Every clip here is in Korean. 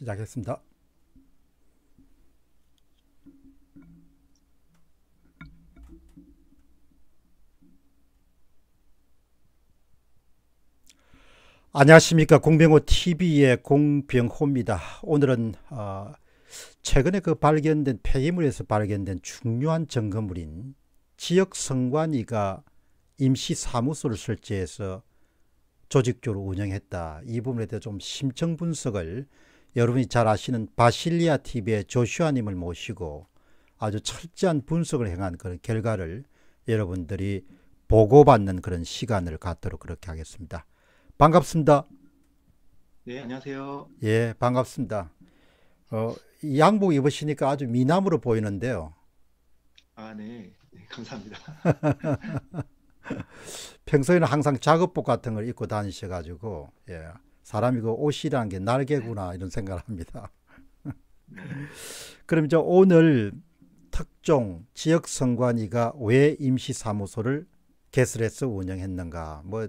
시작했습니다. 안녕하십니까. 공병호TV의 공병호입니다. 오늘은 최근에 발견된 폐기물에서 발견된 중요한 증거물인 지역선관위가 임시사무소를 설치해서 조직적으로 운영했다. 이 부분에 대해서 좀 심층 분석을 여러분이 잘 아시는 바실리아TV의 조슈아님을 모시고 아주 철저한 분석을 행한 그런 결과를 여러분들이 보고받는 그런 시간을 갖도록 그렇게 하겠습니다. 반갑습니다. 네, 안녕하세요. 예, 반갑습니다. 이 양복 입으시니까 아주 미남으로 보이는데요. 아, 네. 네, 감사합니다. 평소에는 항상 작업복 같은 걸 입고 다니셔가지고, 예, 사람이 그 옷이라는 게 날개구나 이런 생각을 합니다. 네. 그럼 이제 오늘 특종 지역선관위가 왜 임시사무소를 개설해서 운영했는가, 뭐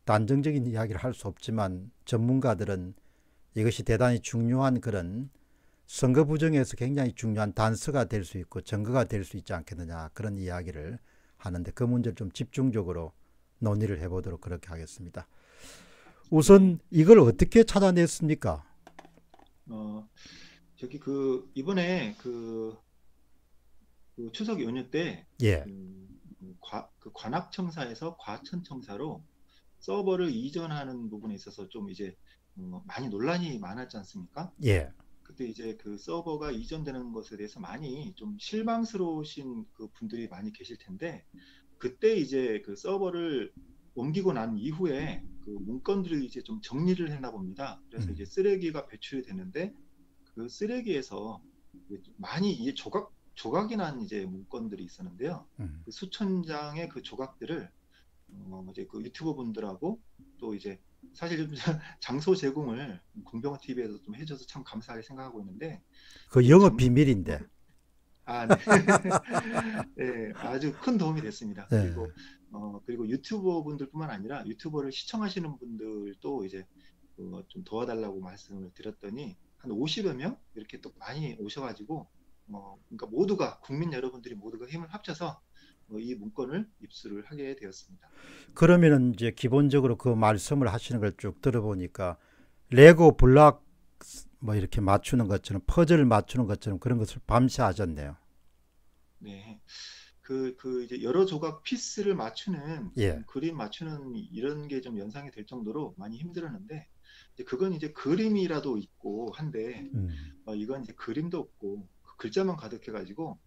단정적인 이야기를 할 수 없지만 전문가들은 이것이 대단히 중요한 그런 선거 부정에서 굉장히 중요한 단서가 될 수 있고 증거가 될 수 있지 않겠느냐, 그런 이야기를 하는데 그 문제를 좀 집중적으로 논의를 해보도록 그렇게 하겠습니다. 네. 우선 이걸 어떻게 찾아냈습니까? 어, 이번에 그 추석 연휴 때, 예, 그 관악청사에서 과천청사로 서버를 이전하는 부분에 있어서 좀 이제, 많이 논란이 많았지 않습니까? 예, 그때 이제 그 서버가 이전되는 것에 대해서 많이 좀 실망스러우신 그 분들이 많이 계실 텐데, 그때 이제 그 서버를 옮기고 난 이후에 그 문건들을 이제 좀 정리를 했나 봅니다. 그래서 이제 음, 쓰레기가 배출이 됐는데 그 쓰레기에서 많이 이게 조각이 난 이제 문건들이 있었는데요. 음. 그 수천 장의 그 조각들을 이제 그 유튜버 분들하고 또 이제 사실 좀 장소 제공을 공병호 TV에서 좀 해줘서 참 감사하게 생각하고 있는데 그 이제 영업 비밀인데. 아, 네. 네, 아주 큰 도움이 됐습니다. 예. 그리고 유튜버 분들뿐만 아니라 유튜버를 시청하시는 분들도 이제 좀 도와달라고 말씀을 드렸더니 한 50여 명 이렇게 또 많이 오셔가지고 그러니까 모두가 국민 여러분들이 모두가 힘을 합쳐서 이 문건을 입수를 하게 되었습니다. 그러면은 이제 기본적으로 그 말씀을 하시는 걸 쭉 들어보니까 레고 블락 뭐 이렇게 맞추는 것처럼 퍼즐 맞추는 것처럼 그런 것을 밤새 하셨네요. 네. 이제 여러 조각 피스를 맞추는 예. 그림 맞추는 이런 게 좀 연상이 될 정도로 많이 힘들었는데 이제 그건 이제 그림이라도 있고 한데 음. 이건 이제 그림도 없고 그 글자만 가득해가지고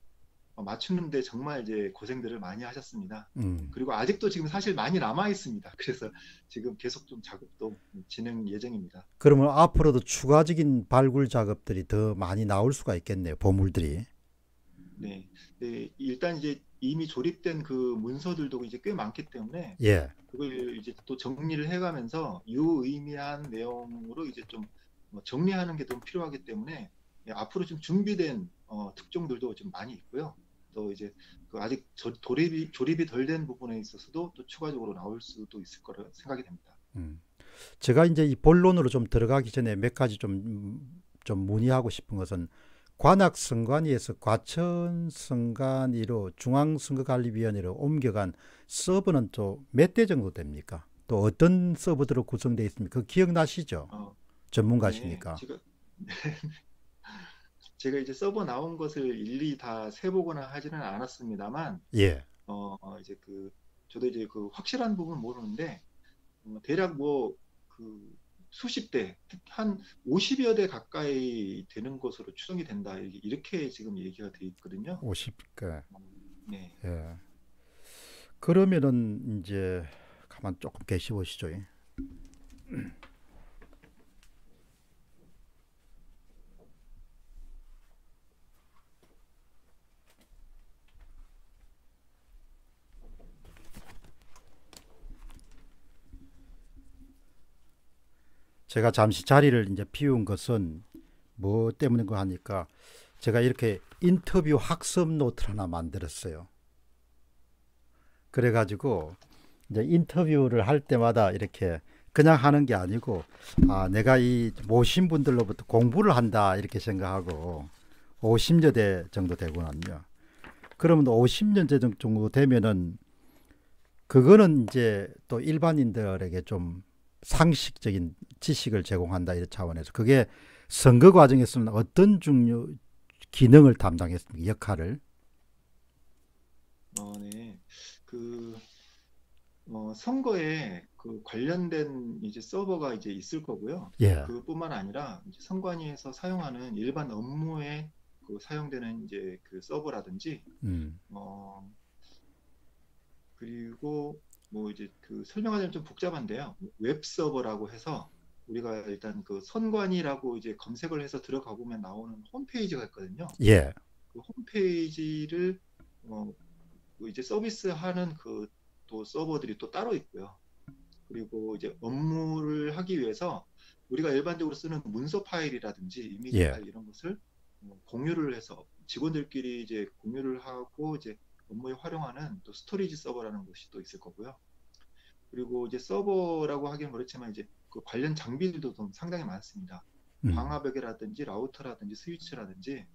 맞추는데 정말 이제 고생들을 많이 하셨습니다. 음. 그리고 아직도 지금 사실 많이 남아 있습니다. 그래서 지금 계속 좀 작업도 진행 예정입니다. 그러면 앞으로도 추가적인 발굴 작업들이 더 많이 나올 수가 있겠네요. 보물들이. 네. 네, 일단 이제 이미 조립된 그 문서들도 이제 꽤 많기 때문에 예. 그걸 이제 또 정리를 해가면서 유의미한 내용으로 이제 좀 정리하는 게 좀 필요하기 때문에 앞으로 좀 준비된 특종들도 좀 많이 있고요. 또 이제 그 아직 조립이 덜 된 부분에 있어서도 또 추가적으로 나올 수도 있을 거라 생각이 됩니다. 음. 제가 이제 이 본론으로 좀 들어가기 전에 몇 가지 좀 문의하고 싶은 것은 관악선관위에서 과천선관위로 중앙선거관리위원회로 옮겨간 서버는 또 몇 대 정도 됩니까? 또 어떤 서버들로 구성되어 있습니까? 그 기억나시죠? 어, 네, 전문가시니까. 제가 이제 서버 나온 것을 일일이 다 세보거나 하지는 않았습니다만, 예. 이제 저도 이제 그 확실한 부분 모르는데, 대략 뭐, 그, 수십 대, 한 50여 대 가까이 되는 것으로 추정이 된다. 이렇게 지금 얘기가 돼 있거든요. 50개. 네. 예. 그러면은 이제 가만 조금 계시보시죠. 제가 잠시 자리를 이제 비운 것은 뭐 때문인가 하니까 제가 이렇게 인터뷰 학습 노트를 하나 만들었어요. 그래가지고 이제 인터뷰를 할 때마다 이렇게 그냥 하는 게 아니고 내가 이 모신 분들로부터 공부를 한다 이렇게 생각하고 50여 대 정도 되고는요. 그러면 50년 정도 되면은 그거는 이제 또 일반인들에게 좀 상식적인 지식을 제공한다 이런 차원에서 그게 선거 과정에서는 어떤 중요 기능을 담당했습니까? 역할을. 네. 그 선거에 그 관련된 이제 서버가 이제 있을 거고요. 예. 그뿐만 아니라 이제 선관위에서 사용하는 일반 업무에 그 사용되는 이제 그 서버라든지 음. 어 그리고 뭐 이제 그 설명하자면 좀 복잡한데요. 웹 서버라고 해서 우리가 일단 그 선관위라고 이제 검색을 해서 들어가 보면 나오는 홈페이지가 있거든요. 예. 그 홈페이지를 그 이제 서비스하는 그 또 서버들이 또 따로 있고요. 그리고 이제 업무를 하기 위해서 우리가 일반적으로 쓰는 문서 파일이라든지 이미지 예. 파일 이런 것을 공유를 해서 직원들끼리 이제 공유를 하고 이제 업무에 활용하는 또 스토리지 서버라는 것이 또 있을 거고요. 그리고 이제 서버라고 하기는 그렇지만 이제 그 관련 장비들도 좀 상당히 많습니다. 음. 광화벽이라든지 라우터라든지 스위치라든지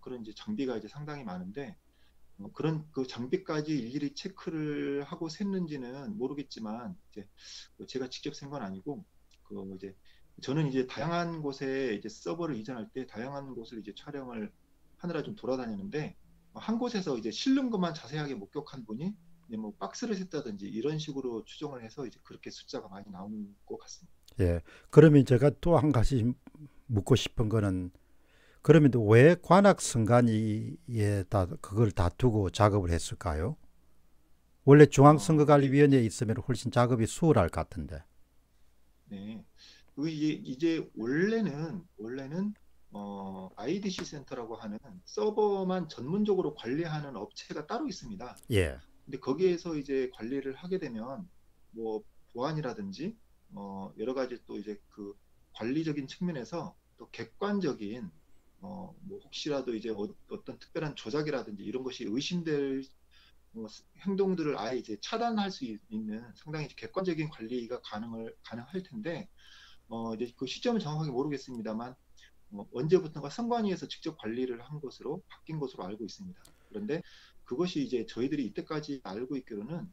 그런 이제 장비가 이제 상당히 많은데 그런 그 장비까지 일일이 체크를 하고 샜는지는 모르겠지만 이제 제가 직접 센 건 아니고 그 이제 저는 이제 다양한 곳에 이제 서버를 이전할 때 다양한 곳을 이제 촬영을 하느라 좀 돌아다녔는데 한 곳에서 이제 실는 것만 자세하게 목격한 분이 이제 뭐 박스를 셌다든지 이런 식으로 추정을 해서 이제 그렇게 숫자가 많이 나오는 것 같습니다. 예. 그러면 제가 또 한 가지 묻고 싶은 거는 그러면 왜 관악 선관위에 다 그걸 다투고 작업을 했을까요? 원래 이게 중앙선거관리위원회에 있으면 훨씬 작업이 수월할 것 같은데. 네. 그 이제 원래는 IDC 센터라고 하는 서버만 전문적으로 관리하는 업체가 따로 있습니다. 예. 근데 거기에서 이제 관리를 하게 되면 뭐 보안이라든지 여러 가지 또 이제 그 관리적인 측면에서 또 객관적인 뭐 혹시라도 이제 어떤 특별한 조작이라든지 이런 것이 의심될 행동들을 아예 이제 차단할 수 있는 상당히 객관적인 관리가 가능할 텐데 이제 그 시점은 정확하게 모르겠습니다만 언제부턴가 선관위에서 직접 관리를 한 것으로 바뀐 것으로 알고 있습니다. 그런데 그것이 이제 저희들이 이때까지 알고 있기로는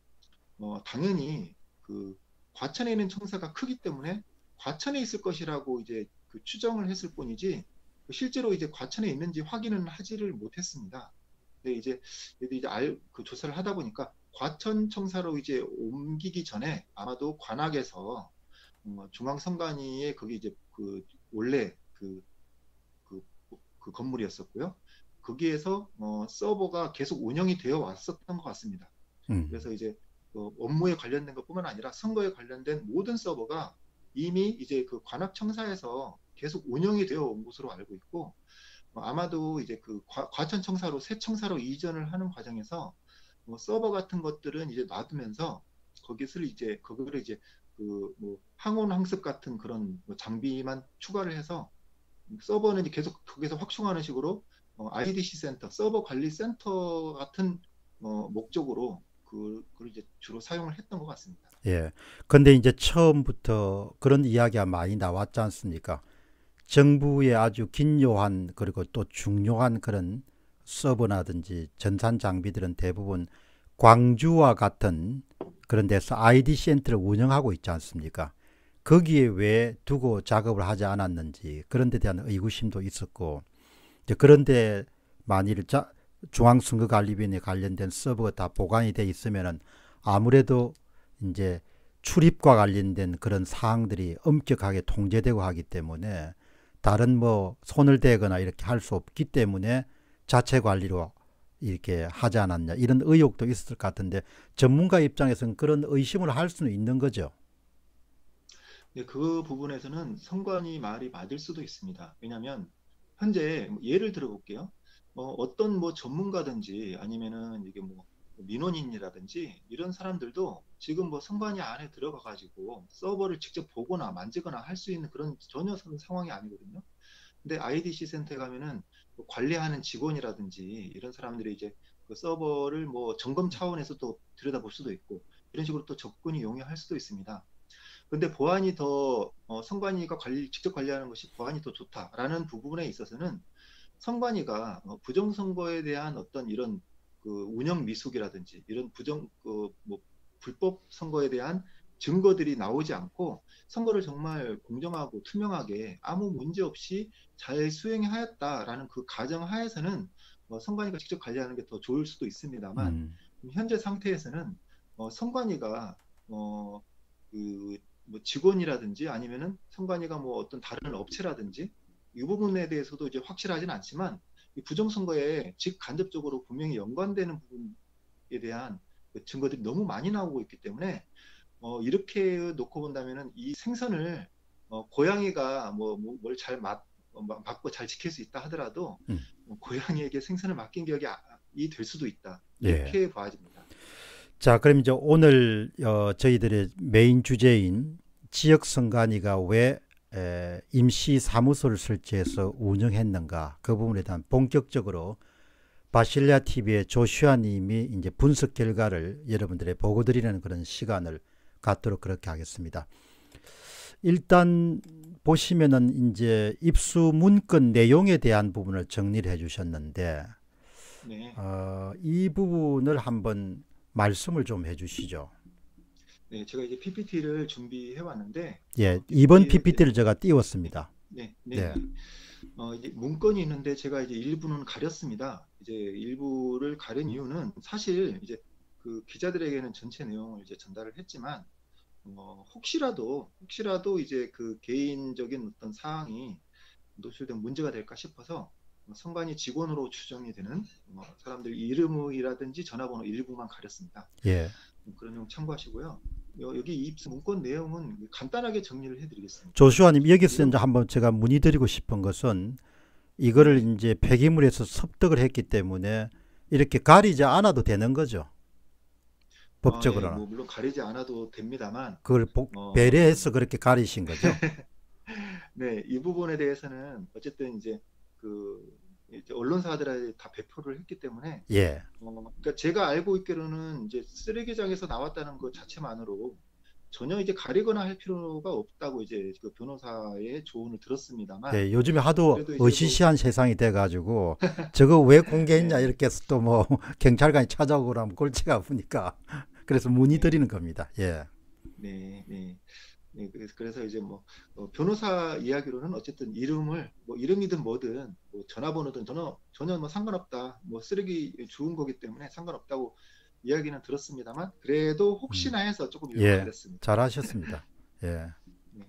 당연히 그 과천에 있는 청사가 크기 때문에 과천에 있을 것이라고 이제 그 추정을 했을 뿐이지 실제로 이제 과천에 있는지 확인은 하지를 못했습니다. 근데 그 조사를 하다 보니까 과천 청사로 이제 옮기기 전에 아마도 관악에서 중앙선관위에 거기 이제 그 원래 그, 그 건물이었었고요. 거기에서 서버가 계속 운영이 되어 왔었던 것 같습니다. 음. 그래서 이제 업무에 관련된 것뿐만 아니라 선거에 관련된 모든 서버가 이미 이제 그 관악청사에서 계속 운영이 되어 온 것으로 알고 있고 아마도 이제 그 과천청사로 새 청사로 이전을 하는 과정에서 서버 같은 것들은 이제 놔두면서 거기를 이제 그 뭐 항온 항습 같은 그런 뭐 장비만 추가를 해서 서버는 이제 계속 거기서 확충하는 식으로 IDC 센터, 서버 관리 센터 같은 목적으로 그걸 이제 주로 사용을 했던 것 같습니다. 예. 근데 이제 처음부터 그런 이야기가 많이 나왔지 않습니까? 정부의 아주 긴요한 그리고 또 중요한 그런 서버라든지 전산 장비들은 대부분 광주와 같은 그런 데서 ID 센터를 운영하고 있지 않습니까? 거기에 왜 두고 작업을 하지 않았는지 그런 데 대한 의구심도 있었고 이제 그런데 만일 중앙선거관리위원회 관련된 서버가 다 보관이 돼 있으면은 아무래도 이제 출입과 관련된 그런 사항들이 엄격하게 통제되고 하기 때문에 다른 뭐 손을 대거나 이렇게 할 수 없기 때문에 자체 관리로 이렇게 하지 않았냐 이런 의혹도 있을 것 같은데 전문가 입장에서는 그런 의심을 할 수는 있는 거죠. 네, 그 부분에서는 선관위 말이 맞을 수도 있습니다. 왜냐하면 현재 뭐 예를 들어볼게요. 어떤 뭐 전문가든지 아니면은 이게 뭐 민원인이라든지 이런 사람들도 지금 뭐 선관위 안에 들어가 가지고 서버를 직접 보거나 만지거나 할 수 있는 그런 전혀 상황이 아니거든요. 근데 IDC 센터에 가면은 뭐 관리하는 직원이라든지 이런 사람들이 이제 그 서버를 뭐 점검 차원에서 또 들여다볼 수도 있고 이런 식으로 또 접근이 용이할 수도 있습니다. 근데 보안이 더 선관위가 직접 관리하는 것이 보안이 더 좋다라는 부분에 있어서는 선관위가 부정선거에 대한 어떤 이런 그 운영 미숙이라든지 이런 뭐 불법 선거에 대한 증거들이 나오지 않고 선거를 정말 공정하고 투명하게 아무 문제 없이 잘 수행하였다라는 그 가정 하에서는 선관위가 직접 관리하는 게 더 좋을 수도 있습니다만 현재 상태에서는 선관위가 그 뭐 직원이라든지 아니면은 선관위가 뭐 어떤 다른 업체라든지 이 부분에 대해서도 이제 확실하지는 않지만 이 부정선거에 직간접적으로 분명히 연관되는 부분에 대한 그 증거들이 너무 많이 나오고 있기 때문에 이렇게 놓고 본다면은 이 생선을 고양이가 뭘 잘 맞고 잘 지킬 수 있다 하더라도 고양이에게 생선을 맡긴 격이 될 수도 있다. 예. 이렇게 봐집니다. 자, 그럼 이제 오늘 저희들의 메인 주제인 지역선관위가 왜 임시 사무소를 설치해서 운영했는가 그 부분에 대한 본격적으로 바실레아 TV의 조슈아 님이 이제 분석 결과를 여러분들의 보고 드리는 그런 시간을 갖도록 그렇게 하겠습니다. 일단 보시면은 이제 입수 문건 내용에 대한 부분을 정리를 해 주셨는데 네. 이 부분을 한번 말씀을 좀 해 주시죠. 네, 제가 이제 PPT를 준비해 왔는데 예, 이번 PPT를 제가 띄웠습니다. 네, 네. 이제 문건이 있는데 제가 이제 일부는 가렸습니다. 이제 일부를 가린 이유는 사실 이제 그 기자들에게는 전체 내용을 이제 전달을 했지만 혹시라도 이제 그 개인적인 어떤 사항이 노출된 문제가 될까 싶어서 선관위 직원으로 추정이 되는 사람들 이름이라든지 전화번호 일부만 가렸습니다. 예. 그런 내용 참고하시고요. 여기 입수 문건 내용은 간단하게 정리를 해드리겠습니다. 조슈아님 여기서 이제 한번 제가 문의드리고 싶은 것은 이거를 이제 폐기물에서 섭득을 했기 때문에 이렇게 가리지 않아도 되는 거죠. 법적으로는. 네, 뭐 물론 가리지 않아도 됩니다만 그걸 배려해서 그렇게 가리신 거죠. 네, 이 부분에 대해서는 어쨌든 이제 이제 언론사들에 다 배포를 했기 때문에 예. 그러니까 제가 알고 있기로는 이제 쓰레기장에서 나왔다는 것 자체만으로 전혀 이제 가리거나 할 필요가 없다고 이제 그 변호사의 조언을 들었습니다만 예, 요즘에 하도 그래도 이제 어시시한 세상이 돼가지고 저거 왜 공개했냐 네, 이렇게 해서 또 뭐 경찰관이 찾아오고 그러면 골치가 아프니까 그래서 문의드리는 겁니다. 예. 네, 네. 네, 그래서 이제 뭐 변호사 이야기로는 어쨌든 뭐 이름이든 뭐든 뭐 전화번호든 전혀 뭐 상관없다. 뭐 쓰레기 주운 거기 때문에 상관없다고 이야기는 들었습니다만 그래도 혹시나 해서 조금 일부 예. 가렸습니다. 잘하셨습니다. 예. 네.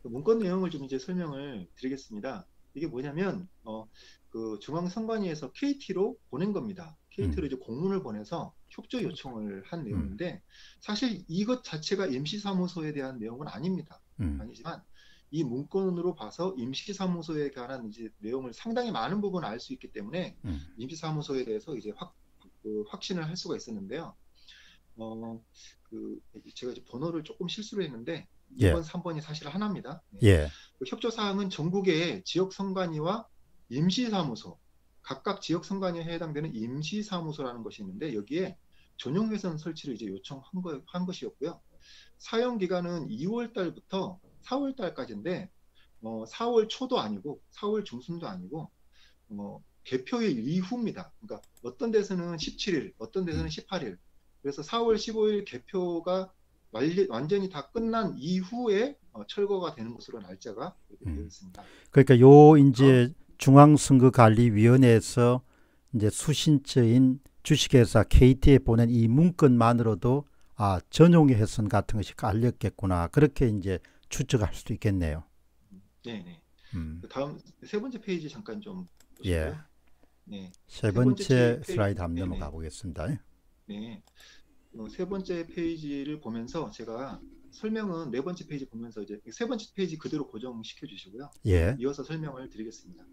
문건 내용을 좀 이제 설명을 드리겠습니다. 이게 뭐냐면 그 중앙선관위에서 KT로 보낸 겁니다. KT로 이제 공문을 보내서 협조 요청을 한 내용인데 사실 이것 자체가 임시사무소에 대한 내용은 아닙니다. 아니지만 이 문건으로 봐서 임시사무소에 관한 이제 내용을 상당히 많은 부분 알 수 있기 때문에 임시사무소에 대해서 이제 확신을 할 수가 있었는데요. 제가 이제 번호를 조금 실수를 했는데 2번, 3번이 사실 하나입니다. 네. 예. 그 협조 사항은 전국의 지역 선관위와 임시사무소, 각각 지역 선관위에 해당되는 임시사무소라는 것이 있는데 여기에 전용 회선 설치를 이제 요청한 것이었고요. 사용 기간은 2월 달부터 4월 달까지인데 4월 초도 아니고 4월 중순도 아니고 개표일 이후입니다. 그러니까 어떤 데서는 17일, 어떤 데서는 18일. 그래서 4월 15일 개표가 완전히 다 끝난 이후에 철거가 되는 것으로 날짜가 이렇게 되어 있습니다. 그러니까 요 이제 중앙선거관리위원회에서 이제 수신처인 주식회사 KT에 보낸 이 문건만으로도 전용 회선 같은 것이 깔렸겠구나 그렇게 이제 추측할 수도 있겠네요. 네네. 다음 세 번째 페이지 잠깐 좀 보시고요. 예. 네. 세 번째 슬라이드 한번 넘어가 보겠습니다. 네. 세 번째 페이지를 보면서 제가 설명은 네 번째 페이지 보면서 이제 세 번째 페이지 그대로 고정시켜 주시고요. 예. 이어서 설명을 드리겠습니다.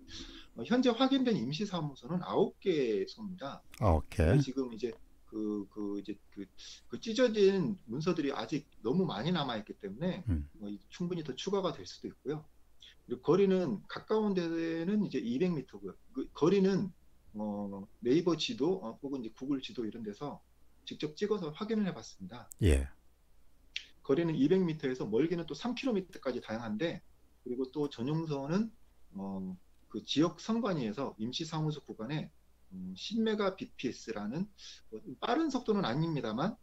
현재 확인된 임시사무소는 9개소입니다. 9개. 지금 이제 그 찢어진 문서들이 아직 너무 많이 남아 있기 때문에 충분히 더 추가가 될 수도 있고요. 그리고 거리는 가까운 데는 이제 200m고요. 그 거리는 네이버 지도 혹은 이제 구글 지도 이런 데서 직접 찍어서 확인을 해봤습니다. 예. 거리는 200m에서 멀게는 또 3km까지 다양한데, 그리고 또 전용선은 그 지역 선관위에서 임시사무소 구간에 10mbps라는 빠른 속도는 아닙니다만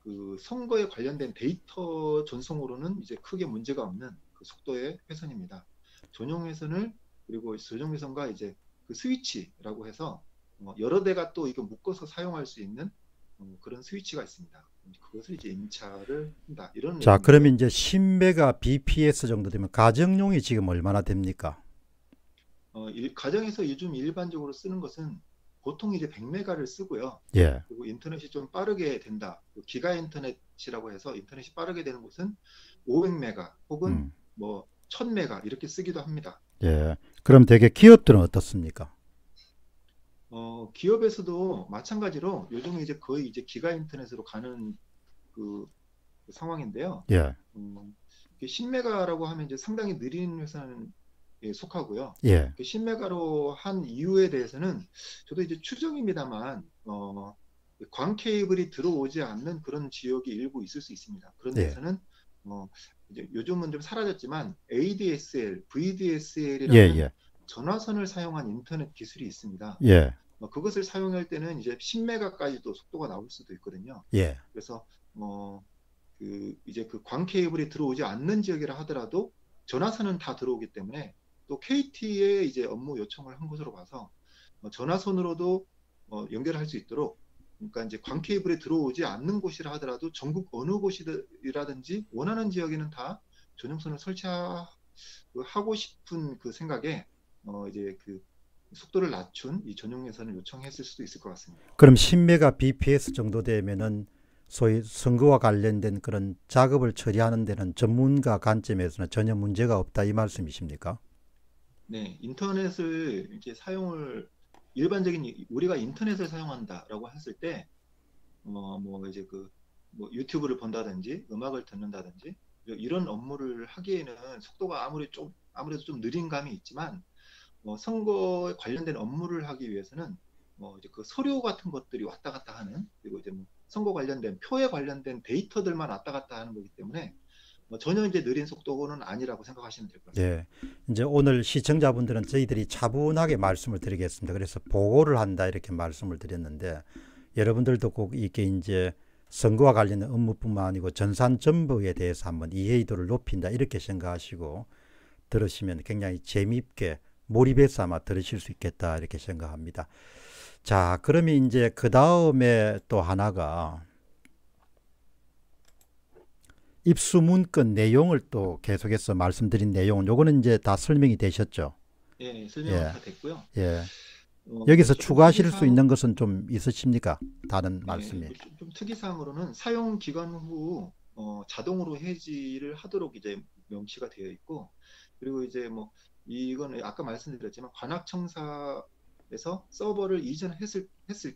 그 선거에 관련된 데이터 전송으로는 이제 크게 문제가 없는 그 속도의 회선입니다. 전용 회선을 그리고 전용 회선과 이제 그 스위치라고 해서 여러 대가 또 이거 묶어서 사용할 수 있는 그런 스위치가 있습니다. 그것을 이제 임차를 한다 이런 자, 내용이고요. 그러면 이제 10mbps 정도 되면 가정용이 지금 얼마나 됩니까? 가정에서 요즘 일반적으로 쓰는 것은 보통 이제 100메가를 쓰고요. 예. 그리고 인터넷이 좀 빠르게 된다. 기가 인터넷이라고 해서 인터넷이 빠르게 되는 곳은 500메가 혹은 음. 뭐 1000메가 이렇게 쓰기도 합니다. 예. 그럼 되게 기업들은 어떻습니까? 기업에서도 마찬가지로 요즘은 이제 거의 이제 기가 인터넷으로 가는 그 상황인데요. 예. 10메가라고 하면 이제 상당히 느린 회사는 속하고요. 예. 10메가로 한 이유에 대해서는 저도 이제 추정입니다만 광 케이블이 들어오지 않는 그런 지역이 일부 있을 수 있습니다. 그런 예. 데서는 이제 요즘은 좀 사라졌지만 ADSL, 예. VDSL이라는 예. 전화선을 사용한 인터넷 기술이 있습니다. 예. 그것을 사용할 때는 이제 10메가까지도 속도가 나올 수도 있거든요. 예. 그래서 이제 그 광 케이블이 들어오지 않는 지역이라 하더라도 전화선은 다 들어오기 때문에 또 KT에 이제 업무 요청을 한 것으로 봐서 전화선으로도 연결할 수 있도록, 그러니까 이제 광 케이블이 들어오지 않는 곳이라 하더라도 전국 어느 곳이라든지 원하는 지역에는 다 전용선을 설치하고 싶은 그 생각에 이제 그 속도를 낮춘 이 전용 예산을 요청했을 수도 있을 것 같습니다. 그럼 10mbps 정도 되면은 소위 선거와 관련된 그런 작업을 처리하는 데는 전문가 관점에서는 전혀 문제가 없다 이 말씀이십니까? 네, 인터넷을 이제 일반적인 우리가 인터넷을 사용한다라고 했을 때, 뭐 이제 뭐 유튜브를 본다든지 음악을 듣는다든지 이런 업무를 하기에는 속도가 아무래도 좀 느린 감이 있지만, 선거에 관련된 업무를 하기 위해서는 이제 그 서류 같은 것들이 왔다 갔다 하는, 그리고 이제 뭐 선거 관련된 표에 관련된 데이터들만 왔다 갔다 하는 거기 때문에 전혀 이제 느린 속도는 아니라고 생각하시면 될 것 같습니다. 예. 이제 오늘 시청자분들은 저희들이 차분하게 말씀을 드리겠습니다. 그래서 보고를 한다 이렇게 말씀을 드렸는데 여러분들도 꼭 이게 이제 선거와 관련된 업무뿐만 아니고 전산 정보에 대해서 한번 이해도를 높인다 이렇게 생각하시고 들으시면 굉장히 재미있게 몰입해서 아마 들으실 수 있겠다 이렇게 생각합니다. 자, 그러면 이제 그 다음에 또 하나가 입수 문건 내용을 또 계속해서 말씀드린 내용은 요거는 이제 다 설명이 되셨죠? 예, 설명은 다 됐고요. 예. 여기서 조금 추가하실 수 있는 것은 좀 있으십니까? 다른 말씀이. 좀 특이사항으로는 사용 기간 후 자동으로 해지를 하도록 이제 명시가 되어 있고, 그리고 이제 뭐 이건 아까 말씀드렸지만 관악청사에서 서버를 이전했을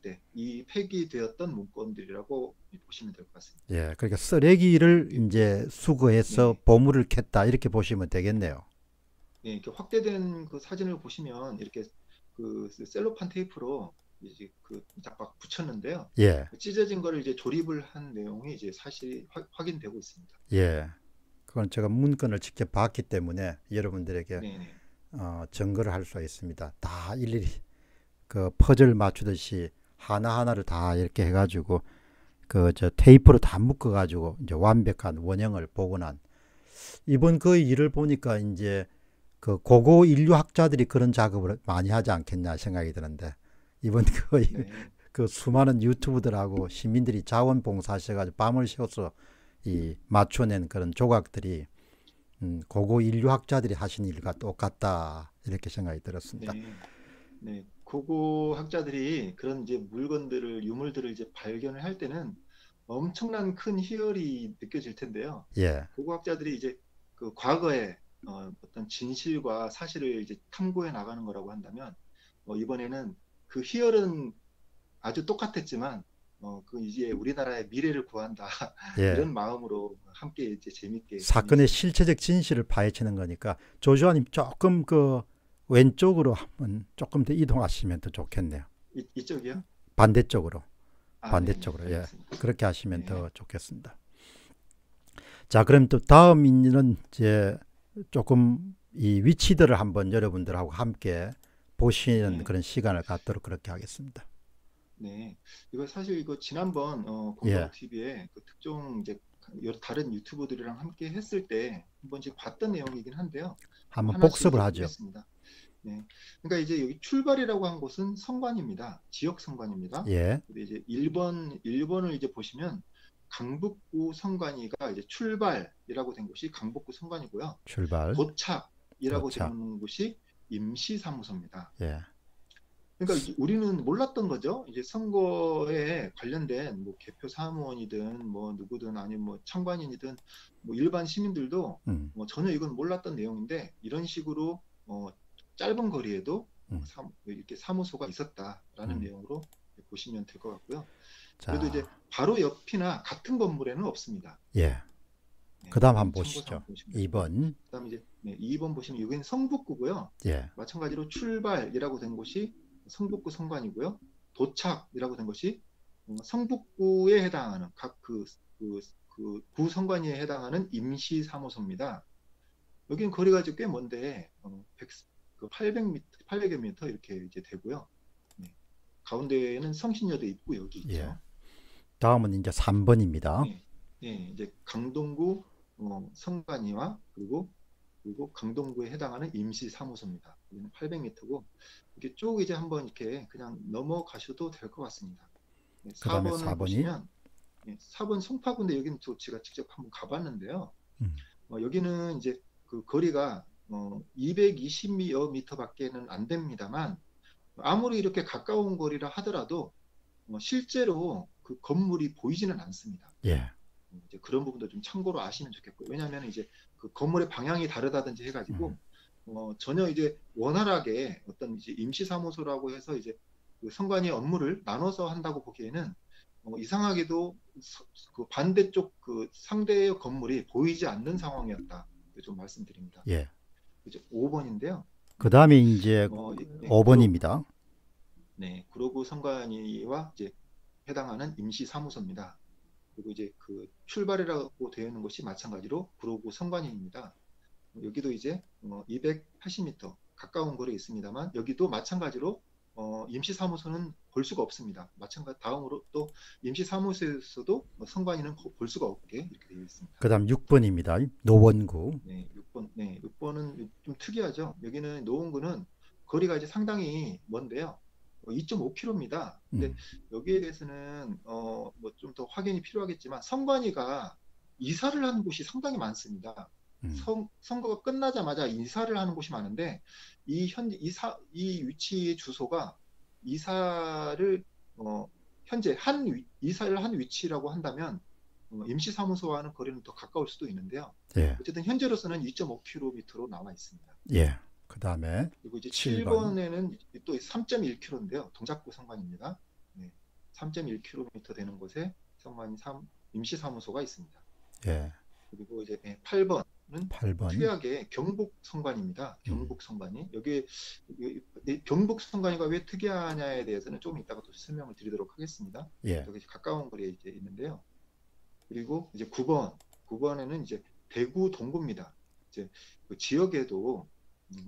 때 이 폐기되었던 문건들이라고 보시면 될 것 같습니다. 예, 그러니까 쓰레기를 이제 수거해서 네. 보물을 캤다 이렇게 보시면 되겠네요. 네, 이렇게 확대된 그 사진을 보시면 이렇게 그 셀로판 테이프로 이제 그 막 붙였는데요. 예, 찢어진 거를 이제 조립을 한 내용이 이제 사실 확인되고 있습니다. 예. 그건 제가 문건을 직접 봤기 때문에 여러분들에게 네네. 증거를 할 수가 있습니다. 다 일일이 그 퍼즐 맞추듯이 하나하나를 다 이렇게 해가지고 그 저 테이프로 다 묶어가지고 이제 완벽한 원형을 복원한 이번 그 일을 보니까 이제 그 고고 인류학자들이 그런 작업을 많이 하지 않겠냐 생각이 드는데 이번 네. 그 수많은 유튜브들하고 시민들이 자원봉사하셔가지고 밤을 새워서 이 맞춰낸 그런 조각들이 고고 인류학자들이 하신 일과 똑같다 이렇게 생각이 들었습니다. 네. 네. 고고 학자들이 그런 이제 유물들을 이제 발견을 할 때는 엄청난 큰 희열이 느껴질 텐데요. 예, 고고 학자들이 이제 그 과거에 어떤 진실과 사실을 이제 탐구해 나가는 거라고 한다면, 이번에는 그 희열은 아주 똑같았지만 그 이제 우리나라의 미래를 구한다 예. 이런 마음으로 함께 이제 재밌게 사건의 실체적 진실을 파헤치는 거니까 조주환님 조금 그 왼쪽으로 한번 조금 더 이동하시면 더 좋겠네요. 이쪽이요? 반대쪽으로. 네네, 반대쪽으로. 예. 알겠습니다. 그렇게 하시면 네. 더 좋겠습니다. 자, 그럼 또 다음 있는 이제 조금 이 위치들을 한번 여러분들하고 함께 보시는 네. 그런 시간을 갖도록 그렇게 하겠습니다. 네. 이거 사실 이거 지난번 공병호 예, TV에 그 특종 이제 여러 다른 유튜버들이랑 함께 했을 때 한 번씩 봤던 내용이긴 한데요. 한번 하나씩 복습을 이제 하죠. 보겠습니다. 네. 그러니까 이제 여기 출발이라고 한 곳은 성관입니다. 지역 성관입니다. 예, 근데 이제 1번을 이제 보시면 강북구 성관이가 이제 출발이라고 된 곳이 강북구 성관이고요. 출발, 도착이라고 도착. 되는 곳이 임시사무소입니다. 예, 그러니까 우리는 몰랐던 거죠. 이제 선거에 관련된 뭐 개표 사무원이든 뭐 누구든 아니면 뭐 참관인이든 뭐 일반 시민들도 음, 뭐 전혀 이건 몰랐던 내용인데 이런 식으로 짧은 거리에도 음, 이렇게 사무소가 있었다라는 음. 내용으로 보시면 될 것 같고요. 그래도 이제 자, 바로 옆이나 같은 건물에는 없습니다. 예. 네, 그 다음 이건 한번 참고사항 보시죠. 보시면 되고요. 2번. 그다음에 이제 2번 보시면 여기는 성북구고요. 예, 마찬가지로 출발이라고 된 곳이 성북구 성관이고요. 도착이라고 된 것이 성북구에 해당하는 각 구 성관위에 해당하는 임시사무소입니다. 여기는 거리가 이제 꽤 먼데 800m, 800여 미터 이렇게 이제 되고요. 네. 가운데에는 성신여대 입구역이 예. 있죠. 다음은 이제 3번입니다. 네. 네, 이제 강동구 성관위와 그리고 강동구에 해당하는 임시사무소입니다. 여기는 800m고 이렇게 쭉 이제 한번 이렇게 그냥 넘어가셔도 될 것 같습니다. 네, 그 다음에 4번을 4번이, 보시면 4번 송파구인데 여기는 또 제가 직접 한번 가봤는데요. 음, 여기는 이제 그 거리가 220여 미터밖에는 안 됩니다만 아무리 이렇게 가까운 거리라 하더라도 실제로 그 건물이 보이지는 않습니다. 예, 이제 그런 부분도 좀 참고로 아시면 좋겠고요. 왜냐하면 이제 그 건물의 방향이 다르다든지 해가지고 전혀 이제 원활하게 어떤 이제 임시사무소라고 해서 이제 그 선관위 업무를 나눠서 한다고 보기에는 이상하게도 그 반대쪽 그 상대의 건물이 보이지 않는 상황이었다. 좀 말씀드립니다. 예. 이제 5번인데요. 그 다음에 이제 네, 5번입니다. 네, 구로구 선관위와 이제 해당하는 임시사무소입니다. 그리고 이제 그 출발이라고 되어 있는 곳이 마찬가지로 구로구 성관위입니다. 여기도 이제 280m 가까운 거리에 있습니다만 여기도 마찬가지로 임시사무소는 볼 수가 없습니다. 마찬가지 다음으로 또 임시사무소에서도 선관위는 볼 수가 없게 이렇게 되어 있습니다. 그 다음 6번입니다. 노원구. 네, 6번은 좀 특이하죠. 여기는 노원구는 거리가 이제 상당히 먼데요. 2.5km입니다. 근데 여기에 대해서는 뭐 좀 더 확인이 필요하겠지만 선관위가 이사를 하는 곳이 상당히 많습니다. 선거가 끝나자마자 이사를 하는 곳이 많은데 이 위치의 주소가 이사를 현재 이사를 한 위치라고 한다면 임시사무소와는 거리는 더 가까울 수도 있는데요. 예, 어쨌든 현재로서는 2.5km로 나와 있습니다. 예. 그 다음에 그리고 이제 7번. 7번에는 또 3.1km인데요. 동작구 성관입니다. 네, 3.1km 되는 곳에 성관이 임시사무소가 있습니다. 예, 그리고 이제 8번은 8번. 특이하게 경북 성관입니다. 경북 성관이 여기 경북 성관이가 왜 특이하냐에 대해서는 조금 이따가 또 설명을 드리도록 하겠습니다. 예, 여기 가까운 거리에 이제 있는데요. 그리고 이제 9번에는 이제 대구 동구입니다. 이제 그 지역에도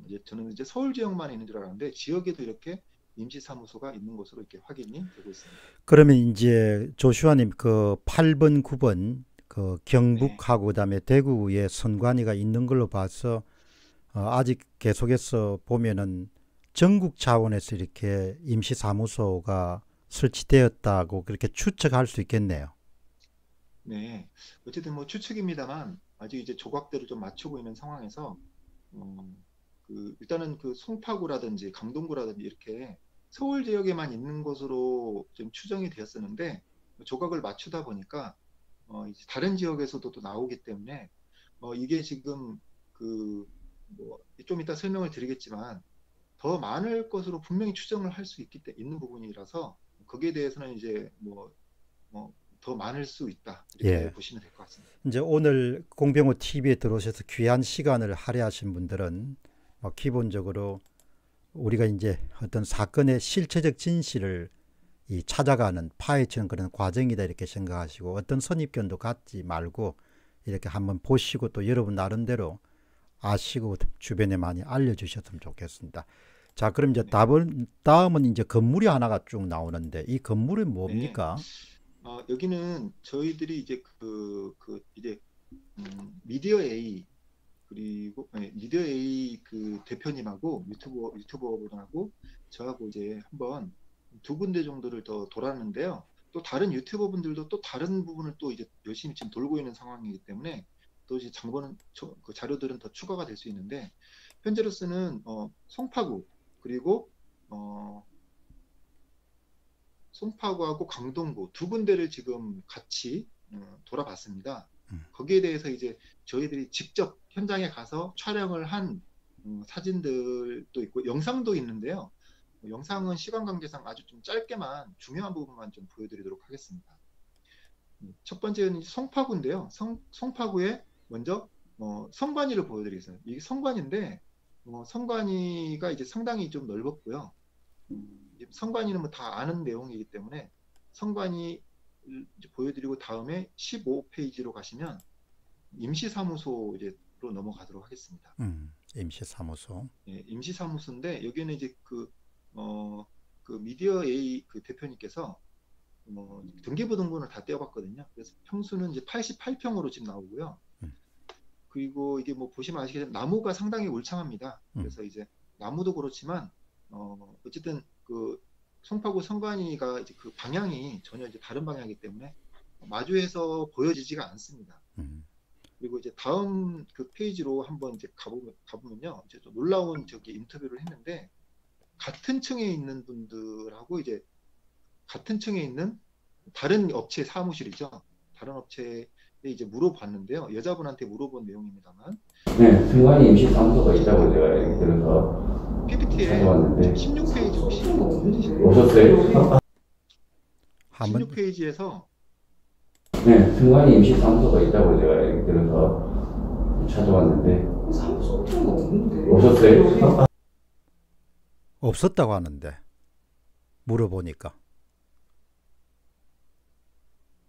이제 저는 이제 서울 지역만 있는 줄 알았는데 지역에도 이렇게 임시사무소가 있는 것으로 이렇게 확인이 되고 있습니다. 그러면 이제 조슈아님 그 8번, 9번 그 경북하고 그다음에 대구에 선관위가 있는 걸로 봐서 아직 계속해서 보면은 전국 차원에서 이렇게 임시사무소가 설치되었다고 그렇게 추측할 수 있겠네요. 네, 어쨌든 뭐 추측입니다만 아직 이제 조각들을 좀 맞추고 있는 상황에서 일단은 그 송파구라든지 강동구라든지 이렇게 서울 지역에만 있는 것으로 좀 추정이 되었었는데 조각을 맞추다 보니까 이제 다른 지역에서도 또 나오기 때문에 이게 지금 뭐 좀 이따 설명을 드리겠지만 더 많을 것으로 분명히 추정을 할 수 있는 부분이라서 거기에 대해서는 이제 더 많을 수 있다 이렇게 예. 보시면 될 것 같습니다. 이제 오늘 공병호 TV에 들어오셔서 귀한 시간을 할애하신 분들은 기본적으로 우리가 이제 어떤 사건의 실체적 진실을 찾아가는 파헤치는 그런 과정이다 이렇게 생각하시고 어떤 선입견도 갖지 말고 이렇게 한번 보시고 또 여러분 나름대로 아시고 주변에 많이 알려주셨으면 좋겠습니다. 자, 그럼 이제 네. 다음은 이제 건물이 하나가 쭉 나오는데 이 건물은 네. 뭡니까? 여기는 저희들이 이제 이제 미디어 A 그리고 미디어 A 그 대표님하고 유튜버분하고 저하고 이제 한번 두 군데 정도를 더 돌았는데요. 또 다른 유튜버분들도 또 다른 부분을 또 이제 열심히 지금 돌고 있는 상황이기 때문에 또 이제 그 자료들은 더 추가가 될 수 있는데 현재로서는 송파구 그리고 송파구하고 강동구 두 군데를 지금 같이 돌아봤습니다. 거기에 대해서 이제 저희들이 직접 현장에 가서 촬영을 한 사진들도 있고 영상도 있는데요. 영상은 시간 관계상 아주 좀 짧게만 중요한 부분만 좀 보여드리도록 하겠습니다. 첫 번째는 송파구인데요. 송파구에 먼저 성관이를 보여드리겠습니다. 이게 성관인데 성관이가 이제 상당히 좀 넓었고요. 성관이는 뭐 다 아는 내용이기 때문에 성관이 이제 보여드리고 다음에 15페이지로 가시면 임시사무소 이제로 넘어가도록 하겠습니다. 임시사무소. 예, 임시사무소인데 여기는 이제 그 미디어 A 그 대표님께서 등기부등본을 다 떼어봤거든요. 그래서 평수는 이제 88평으로 지금 나오고요. 그리고 이게 뭐 보시면 아시겠지만 나무가 상당히 울창합니다. 그래서 이제 나무도 그렇지만 어쨌든 그 송파구 성관이가 이제 그 방향이 전혀 이제 다른 방향이기 때문에 마주해서 보여지지가 않습니다. 그리고 이제 다음 그 페이지로 한번 이제 가보면요. 이제 좀 놀라운 인터뷰를 했는데 같은 층에 있는 분들하고 이제 같은 층에 있는 다른 업체 사무실이죠. 다른 업체에 이제 물어봤는데요. 여자분한테 물어본 내용입니다만. 네, 승관이 임시사무소가 있다고 제가 얘기 들어서 PPT에 찾아왔는데 16페이지 혹시 오셨어요? 16페이지에서 네, 승관이 임시사무소가 있다고 제가 얘기 들어서 찾아왔는데 사무소는 없는데. 오셨어요? 없었다고 하는데 물어보니까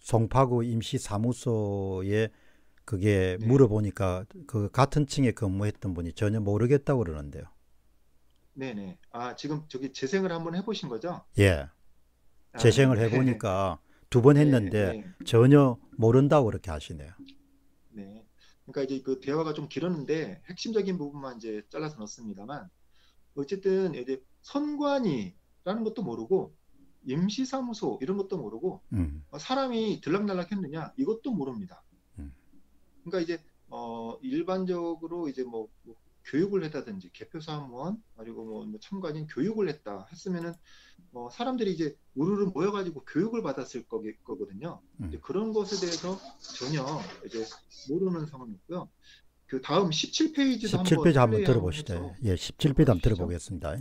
송파구 임시사무소에 그게 네. 물어보니까 그 같은 층에 근무했던 분이 전혀 모르겠다고 그러는데요. 네네. 지금 재생을 한번 해보신 거죠? 예, 재생을 네. 해보니까 두 번 했는데 네. 전혀 모른다고 그렇게 하시네요. 네. 그러니까 이제 그 대화가 좀 길었는데 핵심적인 부분만 이제 잘라서 넣습니다만 어쨌든 이제 선관위라는 것도 모르고 임시사무소 이런 것도 모르고 사람이 들락날락 했느냐 이것도 모릅니다. 그러니까 이제 일반적으로 이제 뭐 교육을 했다든지 개표사무원 그리고 뭐 참관인 교육을 했다 했으면은 사람들이 이제 우르르 모여가지고 교육을 받았을 거거든요. 이제 그런 것에 대해서 전혀 이제 모르는 상황이었고요. 그 다음 17페이지도 17페이지 한번 플레이 들어보시죠. 해서 예, 17페이지 한번 들어보겠습니다.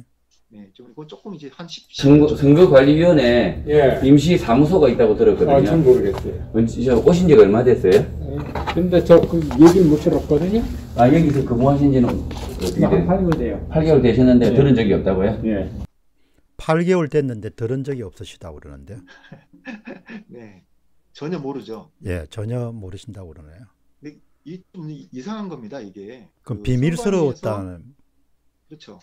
네, 좀 이거 조금 이제 한 10. 선거관리위원회 예. 임시사무소가 있다고 들었거든요. 전 모르겠어요. 오신 지가 얼마 됐어요? 근데 저 그 얘기를 못 들었거든요. 여기서 근무하신 지는 어떻게 한 돼요? 8개월 돼요. 8개월 되셨는데 네. 들은 적이 없다고요? 예. 8개월 됐는데 들은 적이 없으시다고 그러는데요. 네, 전혀 모르죠. 예, 전혀 모르신다고 그러네요. 근데 좀 이상한 겁니다, 이게. 그럼 그 비밀스러웠다는. 그렇죠.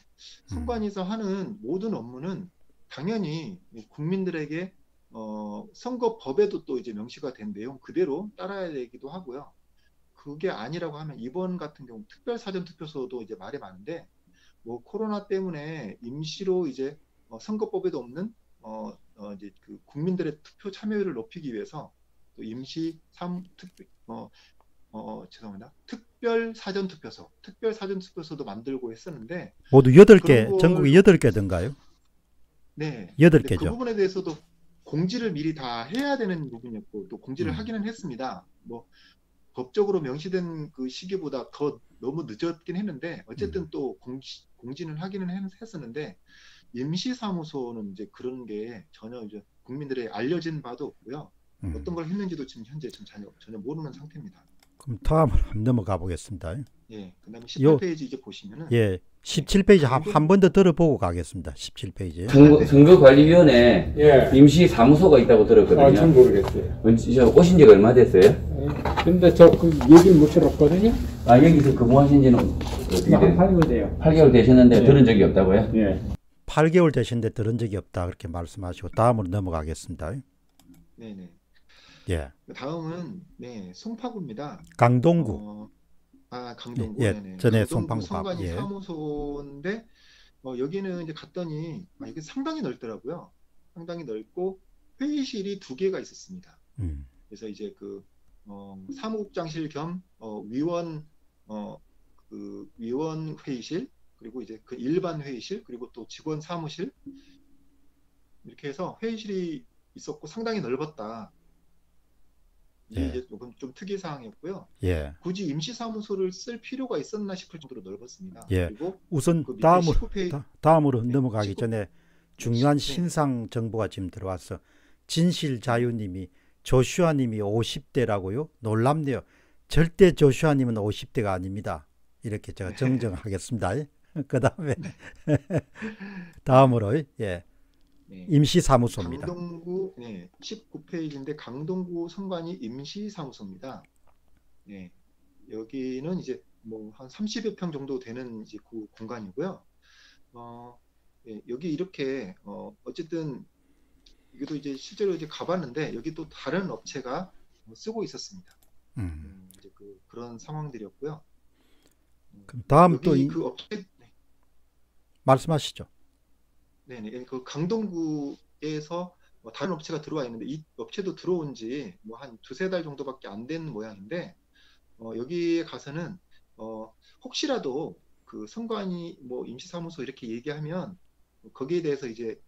선관위에서 하는 모든 업무는 당연히 국민들에게 선거법에도 또 이제 명시가 된 내용 그대로 따라야 되기도 하고요. 그게 아니라고 하면 이번 같은 경우 특별 사전 투표소도 이제 말이 많은데 뭐 코로나 때문에 임시로 이제 선거법에도 없는 이제 그 국민들의 투표 참여율을 높이기 위해서 또 임시 죄송합니다. 특별 사전 투표소도 만들고 했었는데 모두 8개, 그런 걸- 전국에 8개던가요? 네. 8개죠. 그 부분에 대해서도 공지를 미리 다 해야 되는 부분이었고 또 공지를 하기는 했습니다. 뭐 법적으로 명시된 그 시기보다 더 너무 늦었긴 했는데 어쨌든 또 공지는 하기는 했었는데 임시사무소는 이제 그런 게 전혀 이제 국민들의 알려진 바도 없고요. 어떤 걸 했는지도 지금 현재 좀 전혀 모르는 상태입니다. 그럼 다음으로 한번 넘어가 보겠습니다. 예, 그다음에 18페이지 이제 보시면은 예, 17페이지 한 번 더 들어보고 가겠습니다. 17페이지. 선거관리위원회 예. 임시사무소가 있다고 들었거든요. 전 모르겠어요. 오신 지가 얼마 됐어요? 근데 저 그 얘기를 못 들었거든요. 아, 여기서 근무하신 지는 어떻게 한 8개월 돼요. 8개월 되셨는데 네. 들은 적이 없다고요? 예. 8개월 되신데 들은 적이 없다 그렇게 말씀하시고 다음으로 넘어가겠습니다. 네네. 예, 다음은 네, 송파구입니다. 강동구. 강동구. 예, 네네. 전에 강동구 송파구 선관위 예. 사무소인데 여기는 이제 갔더니 이게 상당히 넓더라고요. 상당히 넓고 회의실이 2개가 있었습니다. 그래서 이제 그 사무국장실 겸 위원 그 위원 회의실, 그리고 이제 그 일반 회의실, 그리고 또 직원 사무실, 이렇게 해서 회의실이 있었고 상당히 넓었다. 이게 예. 이제 좀 특이 사항이었고요. 예. 굳이 임시사무소를 쓸 필요가 있었나 싶을 정도로 넓었습니다. 예. 그리고 우선 그 밑에 다음으로 19페이지 다음으로 네, 넘어가기 19 전에 중요한 네. 신상 정보가 지금 들어왔어. 진실자유님이 조슈아님이 50대라고요? 놀랍네요. 절대 조슈아님은 50대가 아닙니다. 이렇게 제가 정정하겠습니다. 그 다음에 다음으로 예. 네. 임시사무소입니다. 강동구 19페이지인데 강동구 선관위 임시사무소입니다. 네. 여기는 이제 뭐 한 30여 평 정도 되는 이제 그 공간이고요. 여기 이렇게 어쨌든 여기도 이제 실제로 이제 가봤는데 여기 또 다른 업체가 쓰고 있었습니다. 이제 그런 상황들이었고요. 그럼 다음 여기 또 그 업체 말씀하시죠. 네네. 그 강동구에서 다른 업체가 들어와 있는데 이 업체도 들어온 지 뭐 한 2-3달 정도밖에 안 된 모양인데 여기에 가서는 혹시라도 그 선관위 뭐 임시사무소 이렇게 얘기하면 거기에 대해서 이제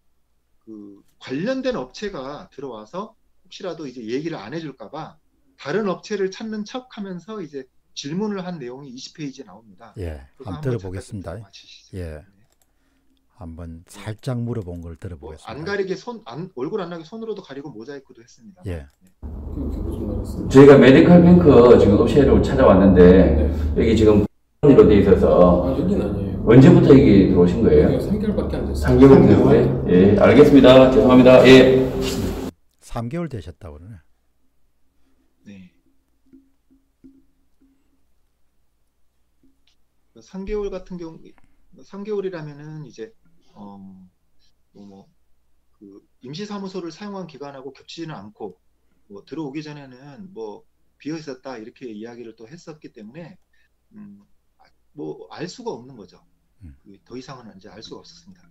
그 관련된 업체가 들어와서 혹시라도 이제 얘기를 안 해줄까 봐 다른 업체를 찾는 척하면서 이제 질문을 한 내용이 20페이지에 나옵니다. 예, 그거 한번 한번 들어보겠습니다. 잠깐 맞히시죠. 예, 네. 한번 살짝 물어본 걸 뭐 들어보겠습니다. 안 가리게 얼굴 안 나게 손으로도 가리고 모자이크도 했습니다. 예. 네. 그게 무슨 말이었어요? 저희가 메디컬 뱅크 지금 업체를 찾아왔는데 네. 여기 지금 으로 돼 있어서 여긴 아니에요. 언제부터 여기 들어오신 거예요? 여기가 3개월밖에 안 됐어요. 3개월 됐어요? 예, 알겠습니다. 죄송합니다. 예. 3개월 되셨다고 그러네. 네. 3개월 같은 경우 3개월이라면은 이제 그 임시사무소를 사용한 기간하고 겹치지는 않고 뭐 들어오기 전에는 뭐 비어 있었다 이렇게 이야기를 또 했었기 때문에 뭐 알 수가 없는 거죠. 더 이상은 이제 알 수가 없었습니다.